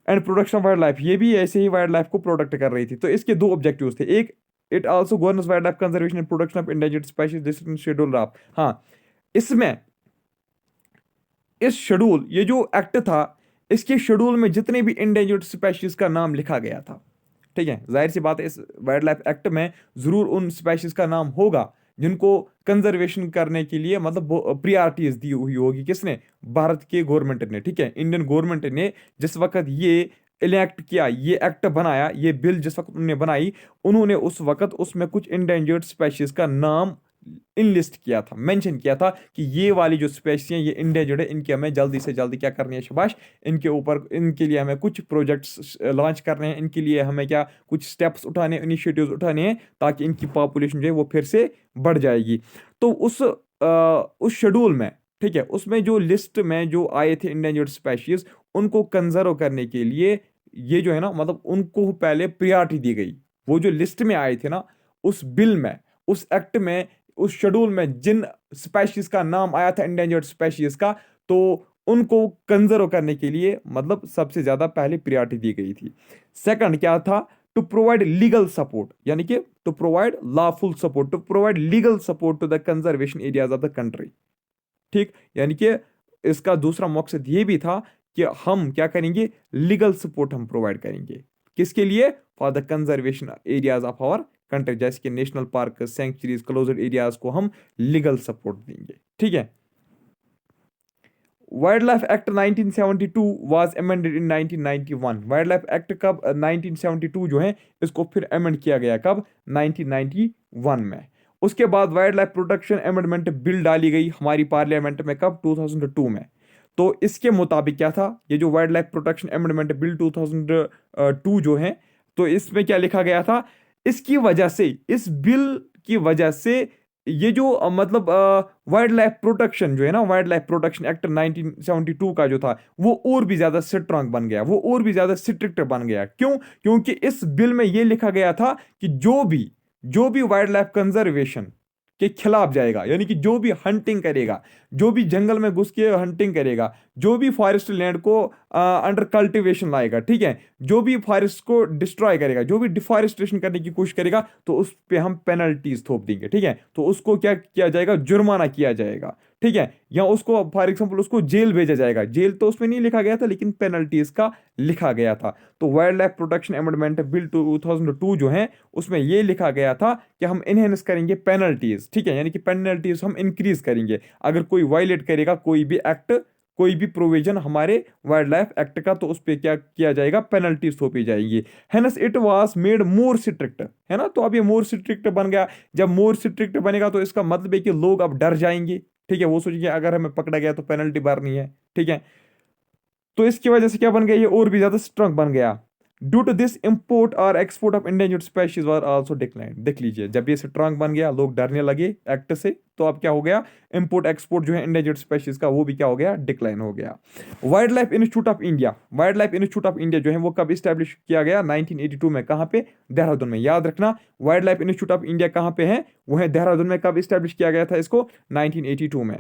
and production of wild life. ये भी ऐसे ही वाइल्ड लाइफ को प्रोटेक्ट कर रही थी। तो इसके दो ऑब्जेक्टिव्स थे। एक, it also governs wild life conservation and protection of endangered species district schedule of. हाँ, इसमें इस शेड्यूल, ये जो एक्ट था, इसके शेड्यूल में जितने भी इंडेंजर्ड स्पीशीज का नाम लिखा गया था, ठीक है। जाहिर सी बात है इस वाइल्ड लाइफ एक्ट में जरूर उन स्पीशीज का नाम होगा जिनको कंजर्वेशन करने के लिए मतलब प्रियॉरिटीज दी हुई होगी। किसने? भारत के गवर्नमेंट ने, ठीक है। इंडियन गवर्नमेंट ने जिस वक्त ये इलेक्ट किया, ये एक्ट बनाया, ये बिल जिस वक्त उन्होंने बनाई, उन्होंने उस वक्त उसमें कुछ इंडेंजर्ड स्पीशीज का नाम इनलिस्ट किया था, मेंशन किया था कि ये वाली जो स्पेसीज हैं ये इंडेंजर्ड है, इनकी हमें जल्दी से जल्दी क्या करनी है, शाबाश, इनके ऊपर, इनके लिए हमें कुछ प्रोजेक्ट्स लॉन्च करने हैं, इनके लिए हमें क्या कुछ स्टेप्स उठाने, इनिशिएटिव्स उठाने हैं ताकि इनकी पॉपुलेशन जो है वो फिर से बढ़ जाएगी। तो उस शेड्यूल में, ठीक है, उसमें जो लिस्ट में जो आए थे इंडेंजर्ड स्पेशीज, उनको कंजर्व करने के लिए ये जो है ना मतलब उनको पहले प्रियॉरिटी दी गई। वो जो लिस्ट में आए थे ना, उस बिल में, उस एक्ट में, उस शेड्यूल में जिन स्पेशीज का नाम आया था इंडेंजर्ड स्पेशीज का, तो उनको कंजर्व करने के लिए मतलब सबसे ज्यादा पहले प्रियॉरिटी दी गई थी। सेकंड क्या था? टू प्रोवाइड लीगल सपोर्ट, यानी कि to provide lawful support, to provide legal support to the conservation areas of the country, ठीक। यानी कि इसका दूसरा मकसद ये भी था कि हम क्या करेंगे, लीगल सपोर्ट हम प्रोवाइड करेंगे। किसके लिए? For the conservation areas of our country, जैसे कि national park, sanctuaries, closed areas को हम लीगल सपोर्ट देंगे, ठीक है। Wildlife act 1972 was amended in 1991। Wildlife act कब 1972 जो है इसको फिर अमेंड किया गया, कब? 1991 में। उसके बाद wild life protection amendment bill डाली गई हमारी पार्लियामेंट में, कब? 2002 में। तो इसके मुताबिक क्या था, ये जो wild life protection amendment bill 2002 जो है, तो इसमें क्या लिखा गया था? इसकी वजह से, इस बिल की वजह से ये जो मतलब वाइल्ड लाइफ प्रोटेक्शन जो है ना, वाइल्ड लाइफ प्रोटेक्शन एक्ट 1972 का जो था, वो और भी ज्यादा स्ट्रांग बन गया, वो और भी ज्यादा स्ट्रिक्ट बन गया। क्यों? क्योंकि इस बिल में ये लिखा गया था कि जो भी वाइल्ड लाइफ कंजर्वेशन के खिलाफ जाएगा, यानी कि जो भी हंटिंग करेगा, जो भी जंगल में घुस के हंटिंग करेगा, जो भी फॉरेस्ट लैंड को अंडर कल्टीवेशन लाएगा, ठीक है, जो भी फॉरेस्ट को डिस्ट्रॉय करेगा, जो भी डिफॉरेस्टेशन करने की कोशिश करेगा, तो उस पे हम पेनल्टीज थोप देंगे, ठीक है। तो उसको क्या किया जाएगा? जुर्माना किया जाएगा, ठीक है, या उसको फॉर एग्जाम्पल उसको जेल भेजा जाएगा। जेल तो उसमें नहीं लिखा गया था, लेकिन पेनल्टीज का लिखा गया था। तो wild life protection amendment bill 2002 जो है, उसमें ये लिखा गया था कि हम इनहेंस करेंगे पेनल्टीज, ठीक है, यानी कि पेनल्टीज हम इंक्रीज करेंगे अगर कोई वायलेट करेगा कोई भी एक्ट, कोई भी प्रोविजन हमारे वाइल्ड लाइफ एक्ट का, तो उस पर क्या किया जाएगा? पेनल्टीज थोपी जाएंगी। Heinous it was made more strict, है ना। तो अब ये मोर स्ट्रिक्ट बन गया। जब मोर स्ट्रिक्ट बनेगा तो इसका मतलब है कि लोग अब डर जाएंगे, ठीक है। वो सोचेंगे अगर हमें पकड़ा गया तो पेनल्टी भरनी है, ठीक है। तो इसकी वजह से क्या बन गया? ये और भी ज्यादा स्ट्रांग बन गया। ड्यू टू दिस इंपोर्ट और export of endangered species were also decline. देख लीजिए, जब ये स्ट्रांग बन गया, लोग डरने लगे एक्ट से, तो अब क्या हो गया, इंपोर्ट एक्सपोर्ट जो है इंडेंजर्ड स्पीशीज का, वो भी क्या हो गया, डिक्लाइन हो गया। Wild life institute of India, wild life institute of India जो है वो कब स्टैब्लिश किया गया, 1982 में। कहाँ पे, देहरादून में। याद रखना, wild life institute of India कहाँ पे है, वो है देहरादून में। कब स्टैब्लिश किया गया था इसको, 1982 में।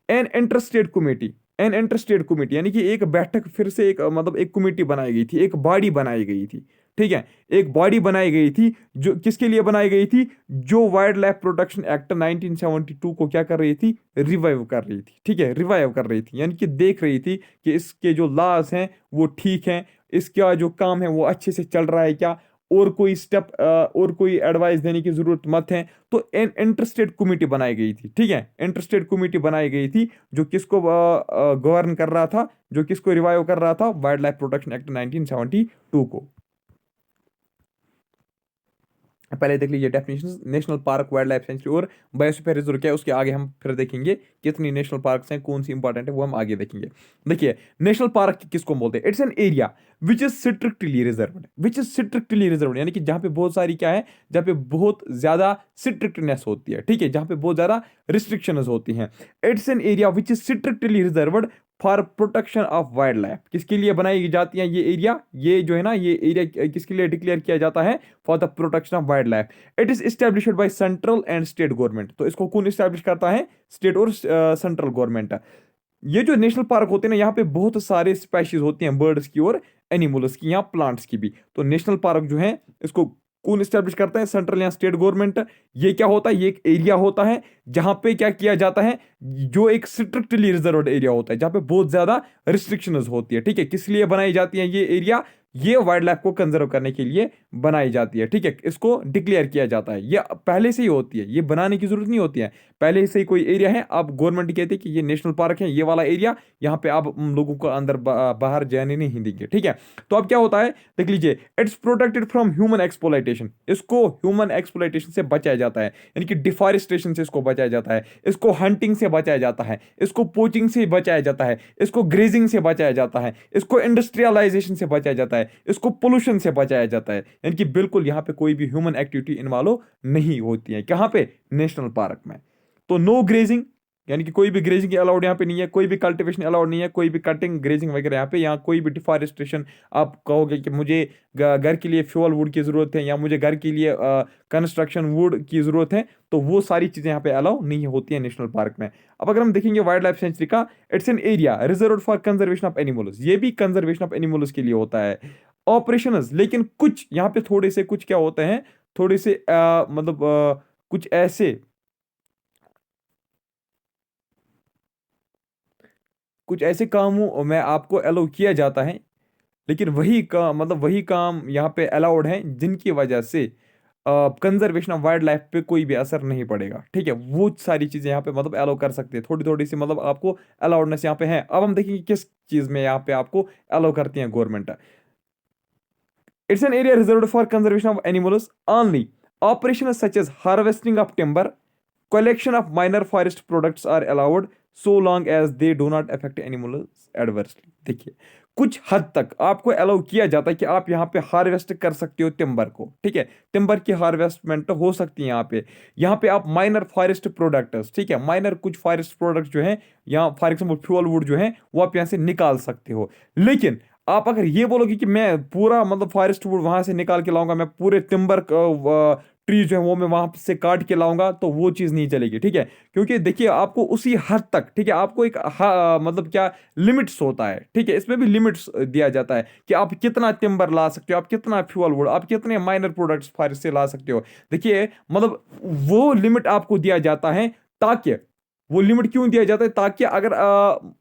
An interstate committee, an interstate committee यानी कि एक बैठक, फिर से एक मतलब एक कमेटी बनाई गई थी, एक बॉडी बनाई गई थी, ठीक है, एक बॉडी बनाई गई थी, जो किसके लिए बनाई गई थी, जो वाइल्ड लाइफ प्रोटेक्शन एक्ट 1972 को क्या कर रही थी, रिवाइव कर रही थी, ठीक है, रिवाइव कर रही थी, यानी कि देख रही थी कि इसके जो लॉज हैं वो ठीक हैं, इसका जो काम है वो अच्छे से चल रहा है क्या, और कोई स्टेप और कोई एडवाइस देने की जरूरत मत है। तो इंटरस्टेट कमेटी बनाई गई थी, ठीक है, इंटरस्टेट कमेटी बनाई गई थी, जो किसको गवर्न कर रहा था, जो किसको रिवाइव कर रहा था, वाइल्ड लाइफ प्रोटेक्शन एक्ट 1972 को। पहले देख लीजिए definition, national park, wild life sanctuary और बायोस्फीयर रिजर्व क्या है, उसके आगे हम फिर देखेंगे कितनी नेशनल पार्क्स हैं, कौन सी इंपॉर्टेंट है, वो हम आगे देखेंगे। देखिए, नेशनल पार्क किसको बोलते हैं, it's an area which is strictly reserved, which is strictly reserved, यानी कि जहां पे बहुत सारी क्या है, जहां पे बहुत ज्यादा स्ट्रिक्टनेस होती है, ठीक है, जहां पे बहुत ज्यादा रिस्ट्रिक्शंस होती हैं। It's an area which is strictly reserved for protection of wild life. किसके लिए बनाई जाती है ये एरिया, ये जो है ना, ये एरिया किसके लिए डिक्लेयर किया जाता है, for the protection of wild life. It is established by central and state government. तो इसको कौन एस्टेब्लिश करता है, स्टेट और सेंट्रल गवर्नमेंट। ये जो नेशनल पार्क होते हैं ना, यहाँ पे बहुत सारे स्पेशीज होती हैं, बर्ड्स की और एनिमल्स की, यहाँ प्लांट्स की भी। तो नेशनल पार्क जो है, इसको कौन स्टैब्लिश करता है, सेंट्रल या स्टेट गवर्नमेंट। ये क्या होता है, ये एक एरिया होता है जहां पे क्या किया जाता है, जो एक स्ट्रिक्टली रिजर्व्ड एरिया होता है, जहां पे बहुत ज्यादा रिस्ट्रिक्शंस होती है, ठीक है। किस लिए बनाई जाती है ये एरिया, ये वाइल्ड लाइफ को कंजर्व करने के लिए बनाई जाती है, ठीक है। इसको डिक्लेयर किया जाता है, ये पहले से ही होती है, ये बनाने की जरूरत नहीं होती है, पहले से ही कोई एरिया है, आप गवर्नमेंट कहती है कि ये नेशनल पार्क है, ये वाला एरिया, यहाँ पे आप लोगों को अंदर बाहर जाने नहीं देंगे, ठीक है। तो अब क्या होता है, देख लीजिए, it's protected from human exploitation. इसको ह्यूमन एक्सप्लॉइटेशन से बचाया जाता है, यानी कि डिफॉरेस्टेशन से इसको बचाया जाता है, इसको हंटिंग से बचाया जाता है, इसको पोचिंग से बचाया जाता है, इसको ग्रेजिंग से बचाया जाता है, इसको इंडस्ट्रियलाइजेशन से बचाया जाता है, इसको पोल्यूशन से बचाया जाता है। यानी कि बिल्कुल यहाँ पे कोई भी ह्यूमन एक्टिविटी इन्वॉल्व नहीं होती है, कहाँ पे, नेशनल पार्क में। तो नो ग्रेजिंग, यानी कि कोई भी ग्रेजिंग अलाउड यहाँ पे नहीं है, कोई भी कल्टीवेशन अलाउड नहीं है, कोई भी कटिंग ग्रेजिंग वगैरह यहाँ पे, यहाँ कोई भी डिफॉरेस्टेशन, आप कहोगे कि मुझे घर के लिए फ्यूल वुड की जरूरत है, या मुझे घर के लिए कंस्ट्रक्शन वुड की जरूरत है, तो वो सारी चीजें यहाँ पे अलाउ नहीं होती है नेशनल पार्क में। अब अगर हम देखेंगे वाइल्ड लाइफ सेंचुरी का, it's an area reserve for conservation of animals. ये भी कंजर्वेशन ऑफ एनिमल्स के लिए होता है, ऑपरेशंस। लेकिन कुछ यहाँ पे थोड़े से कुछ क्या होते हैं, थोड़े से मतलब कुछ ऐसे कामों में आपको अलाउ किया जाता है, लेकिन वही काम, मतलब वही काम यहाँ पे अलाउड है जिनकी वजह से कंजर्वेशन ऑफ वाइल्ड लाइफ पे कोई भी असर नहीं पड़ेगा, ठीक है। वो सारी चीजें यहाँ पे मतलब अलाउ कर सकते हैं, थोड़ी थोड़ी सी मतलब आपको अलाउडनेस यहाँ पे है। अब हम देखेंगे किस चीज में यहाँ पे आपको अलाउ करती है government. It's an area reserved for conservation of animals only. Operations such as harvesting of timber, collection of minor forest products are allowed so long as they do not affect animals adversely। देखिए, कुछ हद तक आपको allow किया जाता है कि आप यहाँ पे हार्वेस्ट कर सकते हो टिम्बर को, ठीक है, टिम्बर की हार्वेस्टमेंट हो सकती है यहाँ पे आप माइनर फॉरेस्ट प्रोडक्ट्स, ठीक है, माइनर कुछ फॉरेस्ट प्रोडक्ट्स जो है, यहाँ फॉर एग्जाम्पल फ्यूल वुड जो है, वो आप यहाँ से निकाल सकते हो। लेकिन आप अगर ये बोलोगे कि मैं पूरा मतलब फॉरेस्ट वुड वहां से निकाल के लाऊंगा, मैं पूरे टिम्बर ट्री जो है वो मैं वहां से काट के लाऊंगा, तो वो चीज नहीं चलेगी, ठीक है। क्योंकि देखिए, आपको उसी हद तक, ठीक है, आपको एक मतलब क्या लिमिट्स होता है, ठीक है, इसमें भी लिमिट्स दिया जाता है कि आप कितना टिम्बर ला सकते हो, आप कितना फ्यूल वुड, आप कितने माइनर प्रोडक्ट्स फॉरेस्ट से ला सकते हो। देखिए, मतलब वो लिमिट आपको दिया जाता है, ताकि वो लिमिट क्यों दिया जाता है, ताकि अगर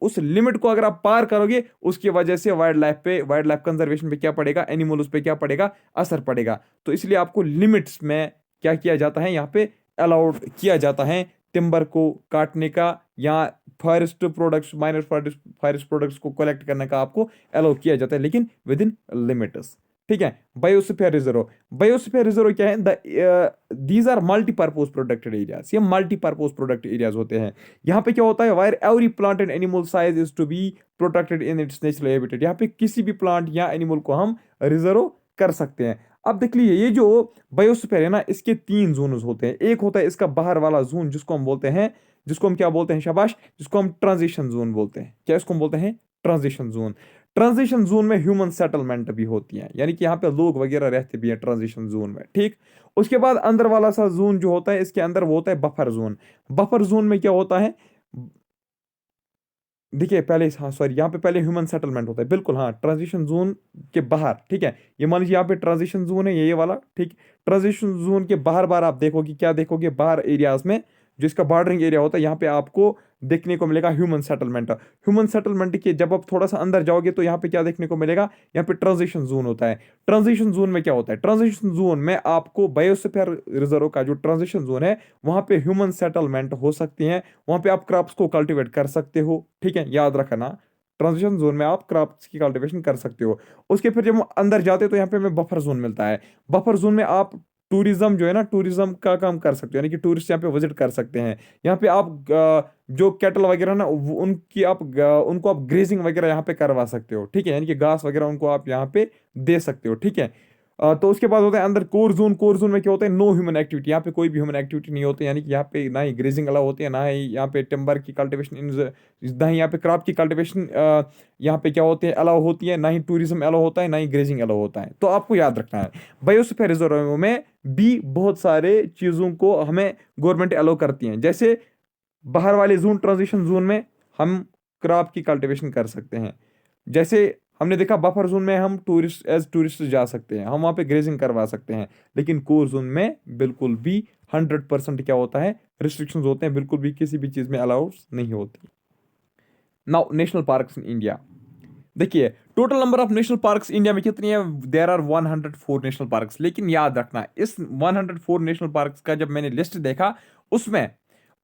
उस लिमिट को अगर आप पार करोगे, उसकी वजह से वाइल्ड लाइफ कंजर्वेशन पे क्या पड़ेगा, एनिमल्स पे क्या पड़ेगा, असर पड़ेगा। तो इसलिए आपको लिमिट्स में क्या किया जाता है, यहाँ पे अलाउड किया जाता है टिम्बर को काटने का, या forest products, minor forest products को कलेक्ट करने का आपको अलाउ किया जाता है, लेकिन विद इन लिमिट्स, ठीक है। बायोस्फीयर रिजर्व, बायोस्फीयर रिजर्व क्या है, these are multipurpose protected areas. ये मल्टीपर्पज प्रोटेक्ट एरियाज होते हैं। यहाँ पे क्या होता है, where every plant and animal size is to be protected in its natural habitat. यहाँ पे किसी भी प्लांट या एनिमल को हम रिजर्व कर सकते हैं। अब देख लीजिए, ये जो बायोस्फीयर है ना, इसके 3 जोन्स होते हैं। एक होता है इसका बाहर वाला जोन, जिसको हम बोलते हैं, जिसको हम क्या बोलते हैं शाबाश, जिसको हम ट्रांजिशन जोन बोलते हैं। क्या इसको हम बोलते हैं? Transition zone. ट्रांजिशन जोन में ह्यूमन सेटलमेंट भी होती है, यानी कि यहाँ पे लोग वगैरह रहते भी हैं ट्रांजिशन जोन में, ठीक। उसके बाद अंदर वाला सा जोन जो होता है, इसके अंदर वो होता है बफर जोन। बफर जोन में क्या होता है? देखिए पहले, हाँ सॉरी, यहाँ पे पहले ह्यूमन सेटलमेंट होता है, बिल्कुल हाँ, ट्रांजिशन जोन के बाहर, ठीक है। ये मान लीजिए यहाँ पे ट्रांजिशन जोन है, ये वाला, ठीक। ट्रांजिशन जोन के बाहर बाहर आप देखोगे, क्या देखोगे? बाहर एरियाज में जो इसका बॉर्डरिंग एरिया होता है, यहाँ पे आपको देखने को मिलेगा ह्यूमन सेटलमेंट। ह्यूमन सेटलमेंट के जब आप थोड़ा सा अंदर जाओगे तो यहाँ पे क्या देखने को मिलेगा? यहाँ पे ट्रांजिशन जोन होता है। ट्रांजिशन जोन में क्या होता है? ट्रांजिशन जोन में आपको बायोस्फीयर रिजर्व का जो ट्रांजिशन जोन है, वहां पे ह्यूमन सेटलमेंट हो सकती है, वहां पे आप क्रॉप्स को कल्टीवेट कर सकते हो, ठीक है, याद रखना। ट्रांजिशन जोन में आप क्रॉप्स की कल्टीवेशन कर सकते हो। उसके फिर जब हम अंदर जाते हो तो यहाँ पे हमें बफर जोन मिलता है। बफर जोन में आप टूरिज्म जो है ना, टूरिज्म का काम कर सकते हो, यानी कि टूरिस्ट यहाँ पे विजिट कर सकते हैं। यहाँ पे आप जो कैटल वगैरह ना, उनकी आप उनको आप ग्रेजिंग वगैरह यहाँ पे करवा सकते हो, ठीक है, यानी कि घास वगैरह उनको आप यहाँ पे दे सकते हो, ठीक है। तो उसके बाद होता है अंदर कोर जोन। कोर जोन में क्या होता है? No human activity. यहाँ पे कोई भी ह्यूमन एक्टिविटी नहीं होती, यानी कि यहाँ पे ना ही ग्रेजिंग अलाउ होती है, ना ही यहाँ पे टिम्बर की कल्टीवेशन, ना ही यहाँ पे क्रॉप की कल्टीवेशन यहाँ पे क्या होती है, अलाउ होती है, ना ही टूरिज्म अलाउ होता है, ना ही ग्रेजिंग अलाउ होता है। तो आपको याद रखना है, बायोस्फीयर रिजर्व में भी बहुत सारे चीज़ों को हमें गवर्नमेंट अलाउ करती हैं। जैसे बाहर वाले जोन, ट्रांजिशन जोन में हम क्रॉप की कल्टीवेशन कर सकते हैं। जैसे हमने देखा बफर जोन में हम टूरिस्ट एज टूरिस्ट जा सकते हैं, हम वहाँ पे ग्रेजिंग करवा सकते हैं। लेकिन कोर जोन में बिल्कुल भी 100% क्या होता है? रिस्ट्रिक्शंस होते हैं, बिल्कुल भी किसी भी चीज़ में अलाउड नहीं होती। Now national parks in India. देखिए total number of national parks India में कितनी है? There are 104 national parks. लेकिन याद रखना, इस 104 नेशनल पार्क्स का जब मैंने लिस्ट देखा, उसमें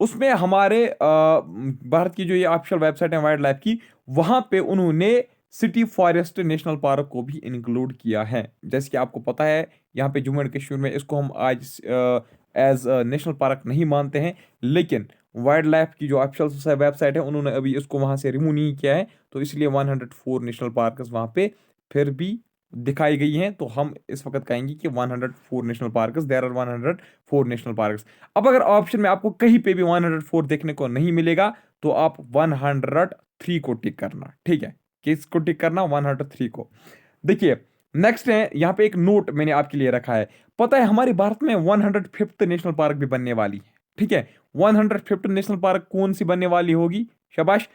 उसमें हमारे भारत की जो ये ऑफिशियल वेबसाइट है वाइल्ड लाइफ की, वहां पे उन्होंने सिटी फॉरेस्ट नेशनल पार्क को भी इंक्लूड किया है। जैसे कि आपको पता है, यहाँ पे जम्मू एंड कश्मीर में इसको हम आज एज नेशनल पार्क नहीं मानते हैं, लेकिन वाइल्ड लाइफ की जो ऑफिशियल वेबसाइट है, उन्होंने अभी इसको वहां से रिमूव नहीं किया है, तो इसलिए 104 नेशनल पार्क वहां पे फिर भी दिखाई गई हैं। तो हम इस वक्त कहेंगे कि 104 national parks, there are 104 national parks. अब अगर ऑप्शन में आपको कहीं पे भी 104 देखने को नहीं मिलेगा, तो आप 103 को टिक करना, ठीक है। किसको टिक करना? 103 को। देखिए नेक्स्ट है, यहाँ पे एक नोट मैंने आपके लिए रखा है। पता है हमारे भारत में 105th नेशनल पार्क भी बनने वाली है, ठीक है। 105th नेशनल पार्क कौन सी बनने वाली होगी? शाबाश।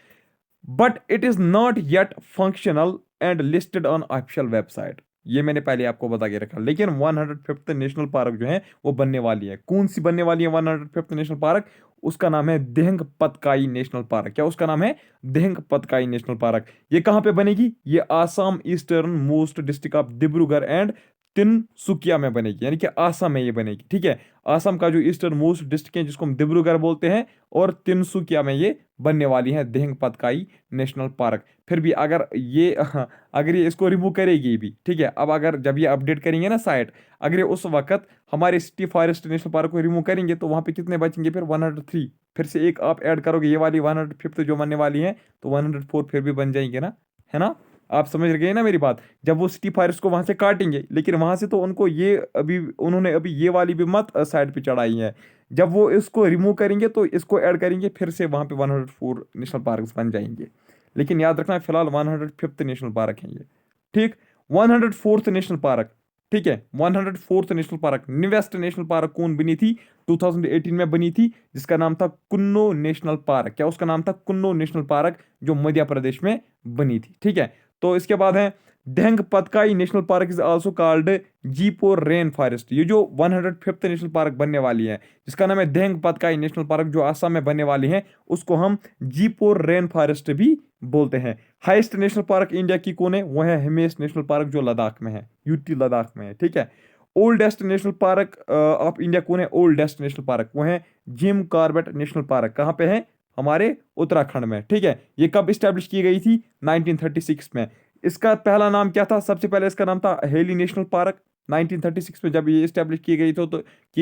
But it is not yet functional and listed on official website. ये मैंने पहले आपको बता के रखा, लेकिन 105th नेशनल पार्क जो है वो बनने वाली है। कौन सी बनने वाली है 105th नेशनल पार्क? उसका नाम है देहंग पतकाई नेशनल पार्क। क्या उसका नाम है? देहंग पतकाई नेशनल पार्क। ये कहां पे बनेगी? ये Assam eastern most district of Dibrugarh and Tinsukia में बनेगी, यानी कि आसाम में ये बनेगी, ठीक है। आसाम का जो ईस्टर्न मोस्ट डिस्ट्रिक्ट है, जिसको हम डिब्रूगढ़ बोलते हैं, और तिनसुकिया में ये बनने वाली है देहंग पतकाई नेशनल पार्क। फिर भी अगर ये अगर ये इसको रिमूव करेगी भी, ठीक है, अब अगर जब ये अपडेट करेंगे ना साइट, अगर ये उस वक्त हमारे सिटी फॉरेस्ट नेशनल पार्क को रिमूव करेंगे, तो वहां पे कितने बचेंगे? फिर 103। फिर से एक आप ऐड करोगे, ये वाली 105th जो बनने वाली है, तो 104 फिर भी बन जाएंगे ना, है ना। आप समझ गए ना मेरी बात? जब वो सिटी फॉरेस्ट को वहां से काटेंगे, लेकिन वहां से तो उनको ये अभी उन्होंने अभी ये वाली भी मत साइड पे चढ़ाई है। जब वो इसको रिमूव करेंगे तो इसको ऐड करेंगे, फिर से वहां पे 104 नेशनल पार्क बन जाएंगे। लेकिन याद रखना, फिलहाल 105th नेशनल पार्क है ये, ठीक। 104th नेशनल पार्क, ठीक है। 104th national park, newest national park कौन बनी थी? 2018 में बनी थी, जिसका नाम था कुन्नो नेशनल पार्क। क्या उसका नाम था? कुन्नो नेशनल पार्क, जो मध्य प्रदेश में बनी थी, ठीक है। तो इसके बाद है Dehing Patkai national park is also called Jeypore rain forest. ये जो 105th नेशनल पार्क बनने वाली है, जिसका नाम है डेंग पतकाई नेशनल पार्क, जो आसाम में बनने वाली है, उसको हम जीपो रेन फॉरेस्ट भी बोलते हैं। हाईएस्ट नेशनल पार्क इंडिया की कौन है? वो है हिमेश नेशनल पार्क, जो लद्दाख में है, यूटी लद्दाख में है, ठीक है। Oldest national park of India कौन है? ओल्डेस्ट नेशनल पार्क वो है जिम कॉर्बेट नेशनल पार्क। कहाँ पे है? हमारे उत्तराखंड में, ठीक है। ये कब इस्टेब्लिश की गई थी? 1936 में। इसका पहला नाम क्या था? सबसे पहले इसका नाम था हेली नेशनल पार्क। 1936 में जब ये इस्टेब्लिश की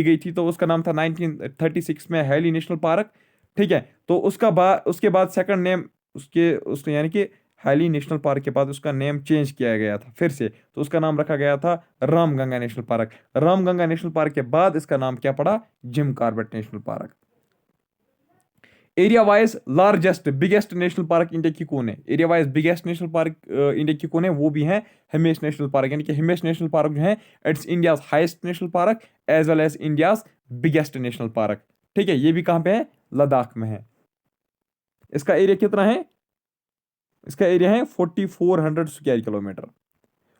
गई तो उसका नाम था 1936 में हेली नेशनल पार्क, ठीक है। तो उसके बाद सेकंड नेम उसके उसके यानी कि हैली नेशनल पार्क के बाद उसका नेम चेंज किया गया था फिर से, तो उसका नाम रखा गया था Ramganga national park. Ramganga national park के बाद इसका नाम क्या पड़ा, Jim Corbett national park. Area wise largest biggest national park India की कौन है, area wise biggest national park India की कौन है, वो भी है हिमेश नेशनल पार्क। यानी कि हिमेश नेशनल पार्क जो है it's India highest national park as well as India biggest national park. ठीक है, ये भी कहाँ पे है, लद्दाख में है। इसका एरिया कितना है, इसका एरिया है 4400 स्क्वायर किलोमीटर।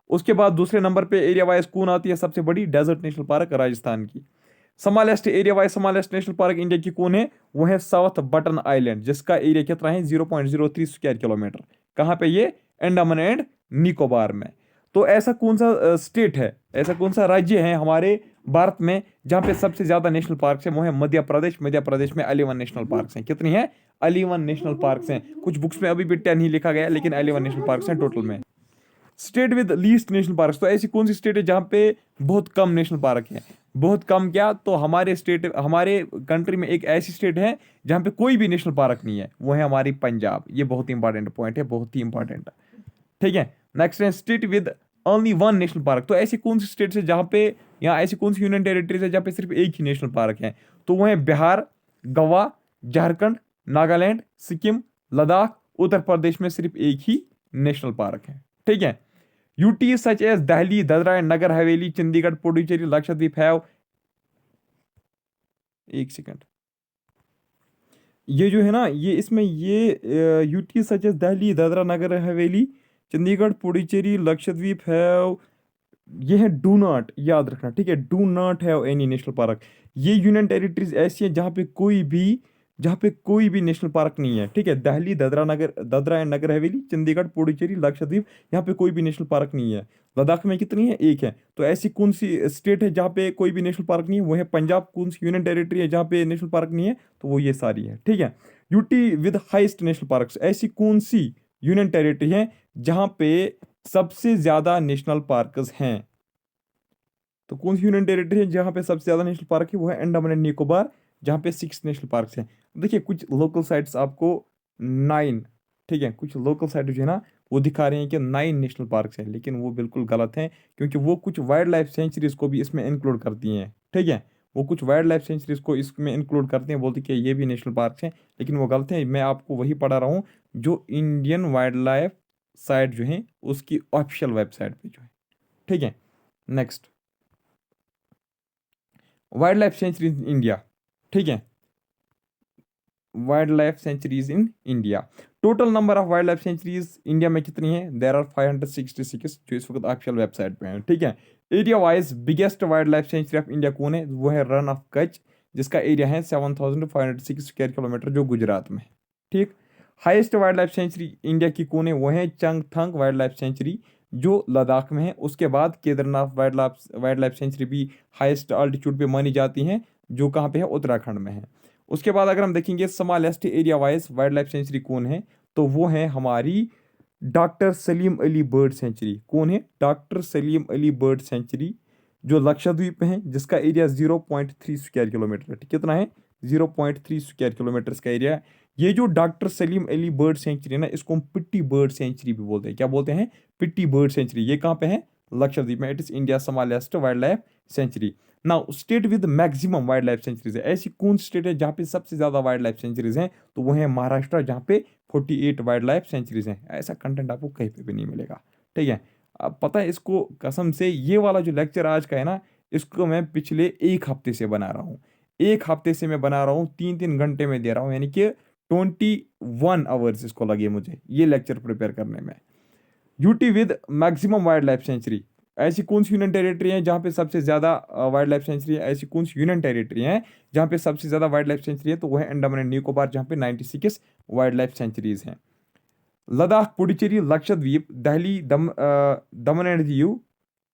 उसके बाद दूसरे नंबर पे एरिया वाइज कौन आती है सबसे बड़ी, डेजर्ट नेशनल पार्क राजस्थान की। Smallest area wise smallest national park India की कौन है, वो है साउथ बटन आइलैंड, जिसका एरिया कितना है 0.03 स्क्वायर किलोमीटर। कहाँ पे ये, अंडमान एंड निकोबार में। तो ऐसा कौन सा स्टेट है, ऐसा कौन सा राज्य है हमारे भारत में जहाँ पे सबसे ज्यादा नेशनल पार्क है, वो है मध्य प्रदेश। मध्य प्रदेश में 11 नेशनल पार्क हैं। कितनी है, 11 नेशनल पार्क हैं। कुछ बुक्स में अभी भी 10 ही लिखा गया है, लेकिन 11 नेशनल पार्क हैं टोटल में। State with least national park, तो ऐसी कौन सी स्टेट है जहां पे बहुत कम नेशनल पार्क है, बहुत कम क्या, तो हमारे स्टेट, हमारे कंट्री में एक ऐसी स्टेट है जहां पे कोई भी नेशनल पार्क नहीं है, वो है हमारी पंजाब। ये बहुत ही इंपॉर्टेंट पॉइंट है, बहुत ही इंपॉर्टेंट। ठीक है, नेक्स्ट है state with only one national park, तो ऐसी कौन सी स्टेट है जहां पे, या ऐसी कौन सी यूनियन टेरिटरीज है जहां पे सिर्फ एक ही नेशनल पार्क है, तो वो है बिहार, गोवा, झारखंड, नागालैंड, सिक्किम, लद्दाख। उत्तर प्रदेश में सिर्फ एक ही नेशनल पार्क है। ठीक है, UT such as Delhi, Dadra and Nagar Haveli, Chandigarh, Puducherry, Lakshadweep have, एक सेकंड, ये जो है ना, ये इसमें ये UT such as Delhi, Dadra Nagar Haveli, Chandigarh, Puducherry, Lakshadweep have, ये है डू नॉट, याद रखना। ठीक है, do not have any national park. ये यूनियन टेरिटरीज ऐसी है जहाँ पे कोई भी, जहाँ पे कोई भी नेशनल पार्क नहीं है। ठीक है, दिल्ली, दादरा एंड नगर हवेली, चंडीगढ़, पुडुचेरी, लक्षद्वीप, यहाँ पे कोई भी नेशनल पार्क नहीं है। लद्दाख में कितनी है, एक है। तो ऐसी कौन सी स्टेट है जहाँ पे कोई भी नेशनल पार्क नहीं है, वो है पंजाब। कौन सी यूनियन टेरिटरी है जहाँ पे नेशनल पार्क नहीं है, तो वो ये सारी है। ठीक है, UT with highest national park, ऐसी कौन सी यूनियन टेरिटरी है जहाँ पे सबसे ज्यादा नेशनल पार्क्स हैं, तो कौन सी यूनियन टेरिटरी है जहाँ पे सबसे ज्यादा नेशनल पार्क है, वो है अंडमान एंड निकोबार, जहाँ पे 6 नेशनल पार्क हैं। देखिए कुछ लोकल साइट्स आपको 9, ठीक है, कुछ लोकल साइट जो है ना वो दिखा रहे हैं कि 9 नेशनल पार्क हैं, लेकिन वो बिल्कुल गलत हैं, क्योंकि वो कुछ वाइल्ड लाइफ सेंचुरीज को भी इसमें इंक्लूड करती हैं। ठीक है, वो कुछ वाइल्ड लाइफ सेंचुरीज को इसमें इंक्लूड करते हैं, बोलते हैं कि ये भी नेशनल पार्क हैं, लेकिन वो गलत है। मैं आपको वही पढ़ा रहा हूँ जो इंडियन वाइल्ड लाइफ साइट जो है उसकी ऑफिशियल वेबसाइट पे जो है। ठीक है, नेक्स्ट, वाइल्ड लाइफ सेंचुरी इन इंडिया। ठीक है, wild life sanctuaries in India, total number of wild life sanctuaries India में कितनी है, देर आर 566 जो इस वक्त ऑफिशियल वेबसाइट पे हैं। ठीक है, area wise biggest wild life sanctuary of India कौन है, वो है रन ऑफ कच्छ, जिसका एरिया है 7506 स्क्वायर किलोमीटर, जो गुजरात में है। ठीक, highest wild life sanctuary India की कौन है, वो है चंगथंग वाइल्ड लाइफ सेंचुरी, जो लद्दाख में है। उसके बाद केदारनाथ वाइल्ड लाइफ सेंचुरी भी हाईएस्ट अल्टीट्यूड पे मानी जाती हैं, जो कहाँ पे है, उत्तराखंड में है। उसके बाद अगर हम देखेंगे smallest area wise wild life sanctuary कौन है, तो वो है हमारी doctor Salim Ali bird sanctuary. कौन है, doctor Salim Ali bird sanctuary, जो लक्षद्वीप में है, जिसका एरिया 0.3 स्क्वायर किलोमीटर है। कितना है, 0.3 स्क्वायर किलोमीटर का एरिया है। ये जो doctor Salim Ali bird sanctuary है ना, इसको हम पिट्टी बर्ड सेंचुरी भी बोलते हैं। क्या बोलते हैं, पिट्टी बर्ड सेंचुरी। ये कहाँ पे है, लक्षद्वीप में। It is India smallest wild life sanctuary. Now state with maximum wild life sanctuaries है, ऐसी कौन स्टेट है जहाँ पे सबसे ज्यादा वाइल्ड लाइफ सेंचुरीज हैं, तो वो है महाराष्ट्र, जहाँ पे 48 वाइल्ड लाइफ सेंचुरीज हैं। ऐसा कंटेंट आपको कहीं पे भी नहीं मिलेगा। ठीक है, अब पता है इसको, कसम से ये वाला जो लेक्चर आज का है ना, इसको मैं पिछले 1 हफ्ते से बना रहा हूँ। 1 हफ्ते से मैं बना रहा हूँ, 3-3 घंटे में दे रहा हूँ, यानी कि 21 आवर्स इसको लगे मुझे ये लेक्चर प्रिपेयर करने में। UT with maximum wild life sanctuary, ऐसी कौन सी यूनियन टेरिटरी है जहाँ पे सबसे ज़्यादा वाइल्ड लाइफ सेंचुरी है, ऐसी कौन सी यूनियन टेरिटरी है जहाँ पे सबसे ज़्यादा वाइल्ड लाइफ सेंचुरी है, तो वह है अंडमान एंड निकोबार, जहाँ पे 96 वाइल्ड लाइफ सेंचुरीज हैं। लद्दाख, पुडुचेरी, लक्षद्वीप, दिल्ली, दमन एंड दीव,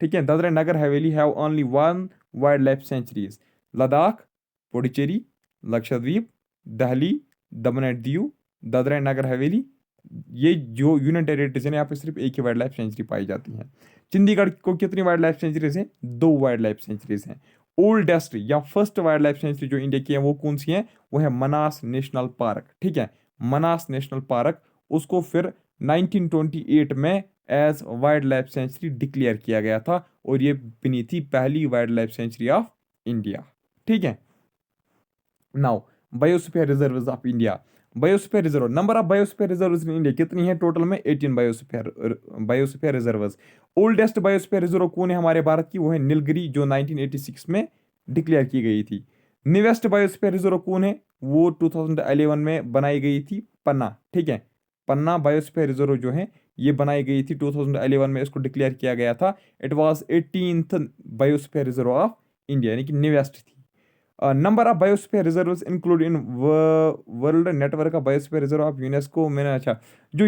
ठीक है, दादरा नगर हवेली have only 1 wild life sanctuaries. Ladakh, Puducherry, Lakshadweep, Delhi, Daman and Diu, Dadra and Nagar हवेली, ये जो यूनियन टेरिटरीज है यहाँ पे सिर्फ एक ही वाइल्ड लाइफ सेंचुरी पाई जाती है। चंडीगढ़ को कितनी वाइल्ड लाइफ सेंचुरीज हैं, 2 वाइल्ड लाइफ सेंचुरीज हैं। ओल्डेस्ट या फर्स्ट वाइल्ड लाइफ सेंचुरी जो इंडिया की है वो कौन सी है, वो है मनास नेशनल पार्क। ठीक है, मनास नेशनल पार्क, उसको फिर 1928 में as wildlife sanctuary declare किया गया था, और ये बनी थी पहली wildlife sanctuary of India. ठीक है। Now biosphere reserves of India. Biosphere reserve, number of biosphere reserves in India कितनी है टोटल में? 18 biosphere reserves. Oldest biosphere reserve कौन है हमारे भारत की? वो है नीलगिरी, जो 1986 में डिक्लेयर की गई थी। न्यूएस्ट बायोस्फीयर रिजर्व कौन है? वो 2011 में बनाई गई थी, पन्ना। ठीक है, पन्ना बायोस्फीयर रिजर्व जो है ये बनाई गई थी 2011 में, इसको डिक्लेयर किया गया था। It was 18th biosphere reserve of India, यानी कि न्यूएस्ट थी। Number of biosphere reserves include in world network of biosphere reserve of UNESCO. मैंने अच्छा, जो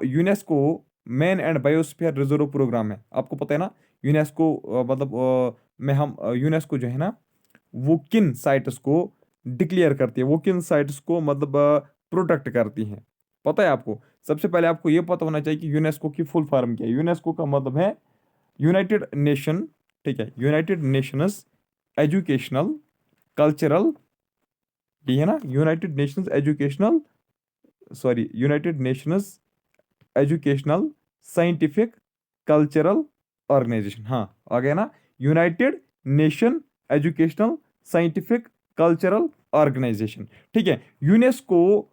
UNESCO man and biosphere reserve programme है, आपको पता है ना यूनेस्को, मतलब में हम यूनेस्को जो है ना वो किन साइट्स को डिक्लेयर करती है, वो किन साइट्स को मतलब प्रोटेक्ट करती हैं, पता है आपको? सबसे पहले आपको ये पता होना चाहिए कि यूनेस्को की फुल फॉर्म क्या है। यूनेस्को का मतलब है यूनाइटेड नेशन। ठीक है, यूनाइटेड नेशंस एजुकेशनल कल्चरल, ये है ना United Nations educational, sorry United Nations educational scientific cultural organisation. हाँ आ गया ना, United Nation educational scientific cultural organisation. ठीक है, यूनेस्को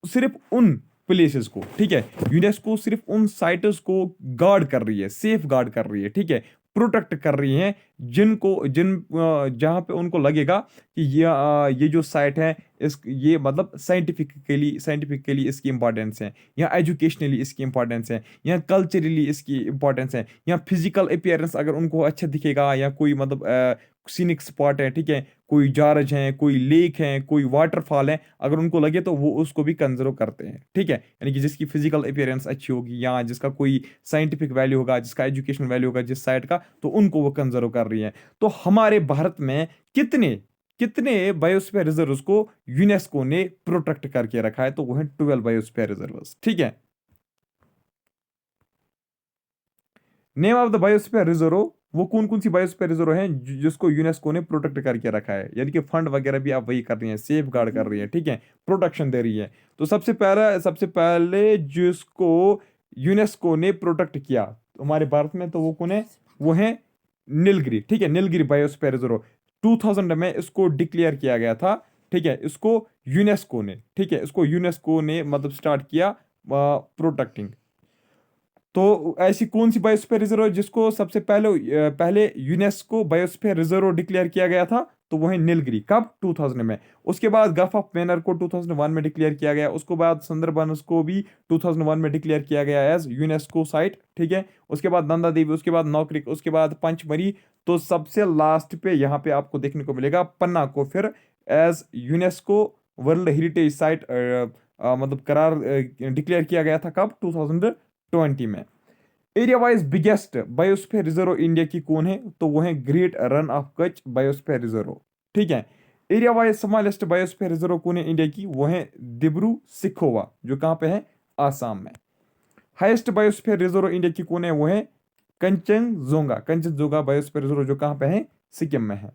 सिर्फ उन प्लेसेस को, ठीक है, यूनेस्को सिर्फ उन साइट्स को गार्ड कर रही है, सेफ गार्ड कर रही है, ठीक है, प्रोटेक्ट कर रही है, जहां पे उनको लगेगा कि ये जो साइट है इस ये मतलब साइंटिफिकली इसकी इंपॉर्टेंस है, या एजुकेशनली इसकी इंपॉर्टेंस है, या कल्चरली इसकी इंपॉर्टेंस है, या फिजिकल अपीयरेंस अगर उनको अच्छा दिखेगा, या कोई मतलब सीनिक स्पॉट है, ठीक है, कोई जारज है, कोई लेक है, कोई वाटरफॉल है, अगर उनको लगे तो वो उसको भी कंजर्व करते हैं। ठीक है, यानी कि जिसकी फिजिकल अपीयरेंस अच्छी होगी, या जिसका कोई साइंटिफिक वैल्यू होगा, जिसका एजुकेशन वैल्यू होगा जिस साइट का, तो उनको वो कंजर्व कर रही है। तो हमारे भारत में कितने कितने बायोस्फीयर रिजर्व्स को यूनेस्को ने प्रोटेक्ट करके रखा है? तो वो है 12 बायोस्फीयर रिजर्व्स। ठीक है, name of the biosphere reserve, वो कौन कौन सी बायोस्फीयर रिजर्व है जिसको यूनेस्को ने प्रोटेक्ट करके रखा है, यानी कि फंड वगैरह भी आप वही कर रही हैं, सेफ गार्ड कर रही है, ठीक है, प्रोटेक्शन दे रही है। तो सबसे पहले जिसको यूनेस्को ने प्रोटेक्ट किया हमारे भारत में, तो वो कौन है? वो है नीलगिरी। ठीक है, नीलगिरी बायोस्फीयर रिजर्व 2000 में इसको डिक्लेयर किया गया था। ठीक है, इसको यूनेस्को ने, ठीक है, इसको यूनेस्को ने मतलब स्टार्ट किया प्रोटेक्टिंग। तो ऐसी कौन सी बायोस्फीयर रिजर्व है जिसको सबसे पहले यूनेस्को बायोस्फीयर रिजर्व डिक्लेयर किया गया था? तो वो है नीलगिरी। कब? 2000 में। उसके बाद गल्फ ऑफ मैनर को 2001 में डिक्लेयर किया गया। उसके बाद सुंदरबंस को भी 2001 में डिक्लेयर किया गया एज यूनेस्को साइट। ठीक है, उसके बाद नंदा देवी, उसके बाद नौक्रिक, उसके बाद पंचमरी। तो सबसे लास्ट पे यहाँ पे आपको देखने को मिलेगा पन्ना को फिर as UNESCO world heritage site मतलब करार डिक्लेयर किया गया था। कब? 2020 में। Area wise biggest biosphere reserve India की कौन है? तो वो है great Rann of Kutch biosphere reserve. ठीक है, area wise smallest biosphere reserve कौन है इंडिया की? वो है दिब्रू सिखोवा, जो कहाँ पे है? आसाम में। हाईएस्ट बायोस्फीयर रिजर्व इंडिया की कौन है? वो है कंचनजोंगा बायोस्फीयर रिजर्व, जो कहाँ पे है? सिक्किम में है।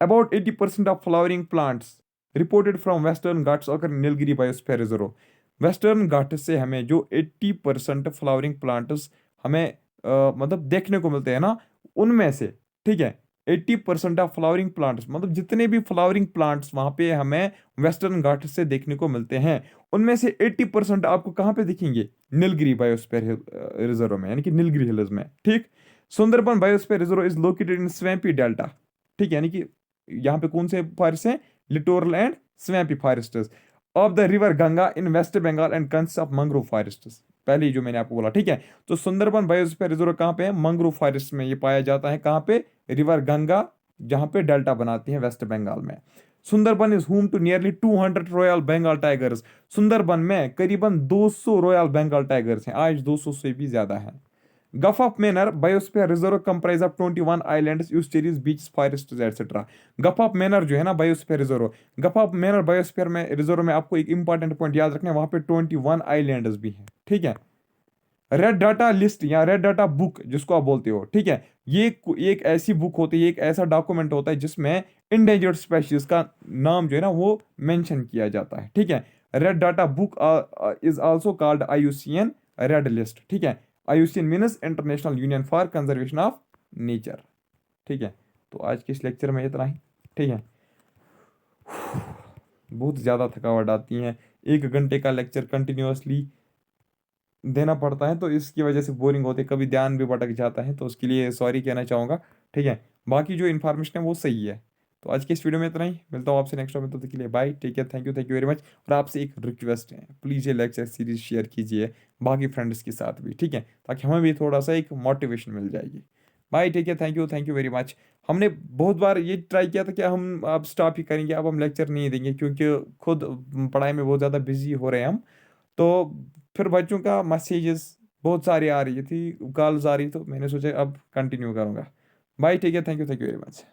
About 80% of flowering plants reported from Western Ghats occur Nilgiri biosphere reserve. Western Ghat से हमें जो 80% फ्लावरिंग प्लांट्स हमें मतलब देखने को मिलते हैं ना, उनमें से, ठीक है, 80% ऑफ फ्लावरिंग प्लांट्स मतलब जितने भी फ्लावरिंग प्लांट्स वहां पे हमें वेस्टर्न घाट से देखने को मिलते हैं, उनमें से 80% आपको कहाँ पे दिखेंगे? नीलगिरी बायोस्फीयर रिजर्व में, यानी कि नीलगिरी हिल्स में। ठीक, Sundarban biosphere reserve is located in swampy delta. ठीक है, यानी कि यहाँ पे कौन से फॉरेस्ट हैं? Littoral and swampy forests of the river Ganga in West Bengal and consist of mangrove forests. पहले ही जो मैंने आपको बोला। ठीक है, तो सुंदरबन बायोस्फीयर रिजर्व कहाँ पे है? मैंग्रोव फॉरेस्ट में ये पाया जाता है। कहाँ पे? रिवर गंगा, जहाँ पे डेल्टा बनाती है वेस्ट बंगाल में। Sundarban is home to nearly 200 royal Bengal tigers. Sundarban में करीबन 200 रॉयल बंगाल टाइगर्स हैं, आज 200 से भी ज्यादा है। Gulf of Mannar biosphere reserve comprise of 21 islands, estuaries, beach, forest etcetera. Gulf of Mannar जो है ना biosphere reserve, Gulf of Mannar biosphere में रिजर्व में आपको एक इंपॉर्टेंट पॉइंट याद रखना है, वहां पे 21 आइलैंड्स भी हैं। ठीक है, रेड डाटा लिस्ट या रेड डाटा बुक जिसको आप बोलते हो, ठीक है, ये एक ऐसी बुक होती है, एक ऐसा डॉक्यूमेंट होता है जिसमें इंडेंजर्ड स्पेशीज का नाम जो है ना वो मेंशन किया जाता है। ठीक है, red data book is also called IUCN red list, ठीक है। IUCN means international union for conservation of nature, ठीक है। तो आज के इस लेक्चर में इतना ही, ठीक है। बहुत ज़्यादा थकावट आती है, 1 घंटे का लेक्चर कंटिन्यूअसली देना पड़ता है, तो इसकी वजह से बोरिंग होते, कभी ध्यान भी भटक जाता है, तो उसके लिए सॉरी कहना चाहूँगा, ठीक है। बाकी जो इन्फॉर्मेशन है वो सही है। तो आज के इस वीडियो में इतना ही, मिलता हूँ आपसे नेक्स्ट में, तब तक के लिए bye, take care, thank you very much. और आपसे एक रिक्वेस्ट है, प्लीज़ ये लेक्चर सीरीज शेयर कीजिए बाकी फ्रेंड्स के साथ भी, ठीक है, ताकि हमें भी थोड़ा सा एक मोटिवेशन मिल जाएगी। Bye, take care, thank you very much. हमने बहुत बार ये ट्राई किया था कि हम अब स्टॉप ही करेंगे, अब हम लेक्चर नहीं देंगे, क्योंकि खुद पढ़ाई में बहुत ज़्यादा बिजी हो रहे हैं हम। तो फिर बच्चों का मैसेजेस बहुत सारी आ रही थी, कॉल्स आ रही, तो मैंने सोचा अब कंटिन्यू करूँगा। बाय, ठीक है, थैंक यू वेरी मच।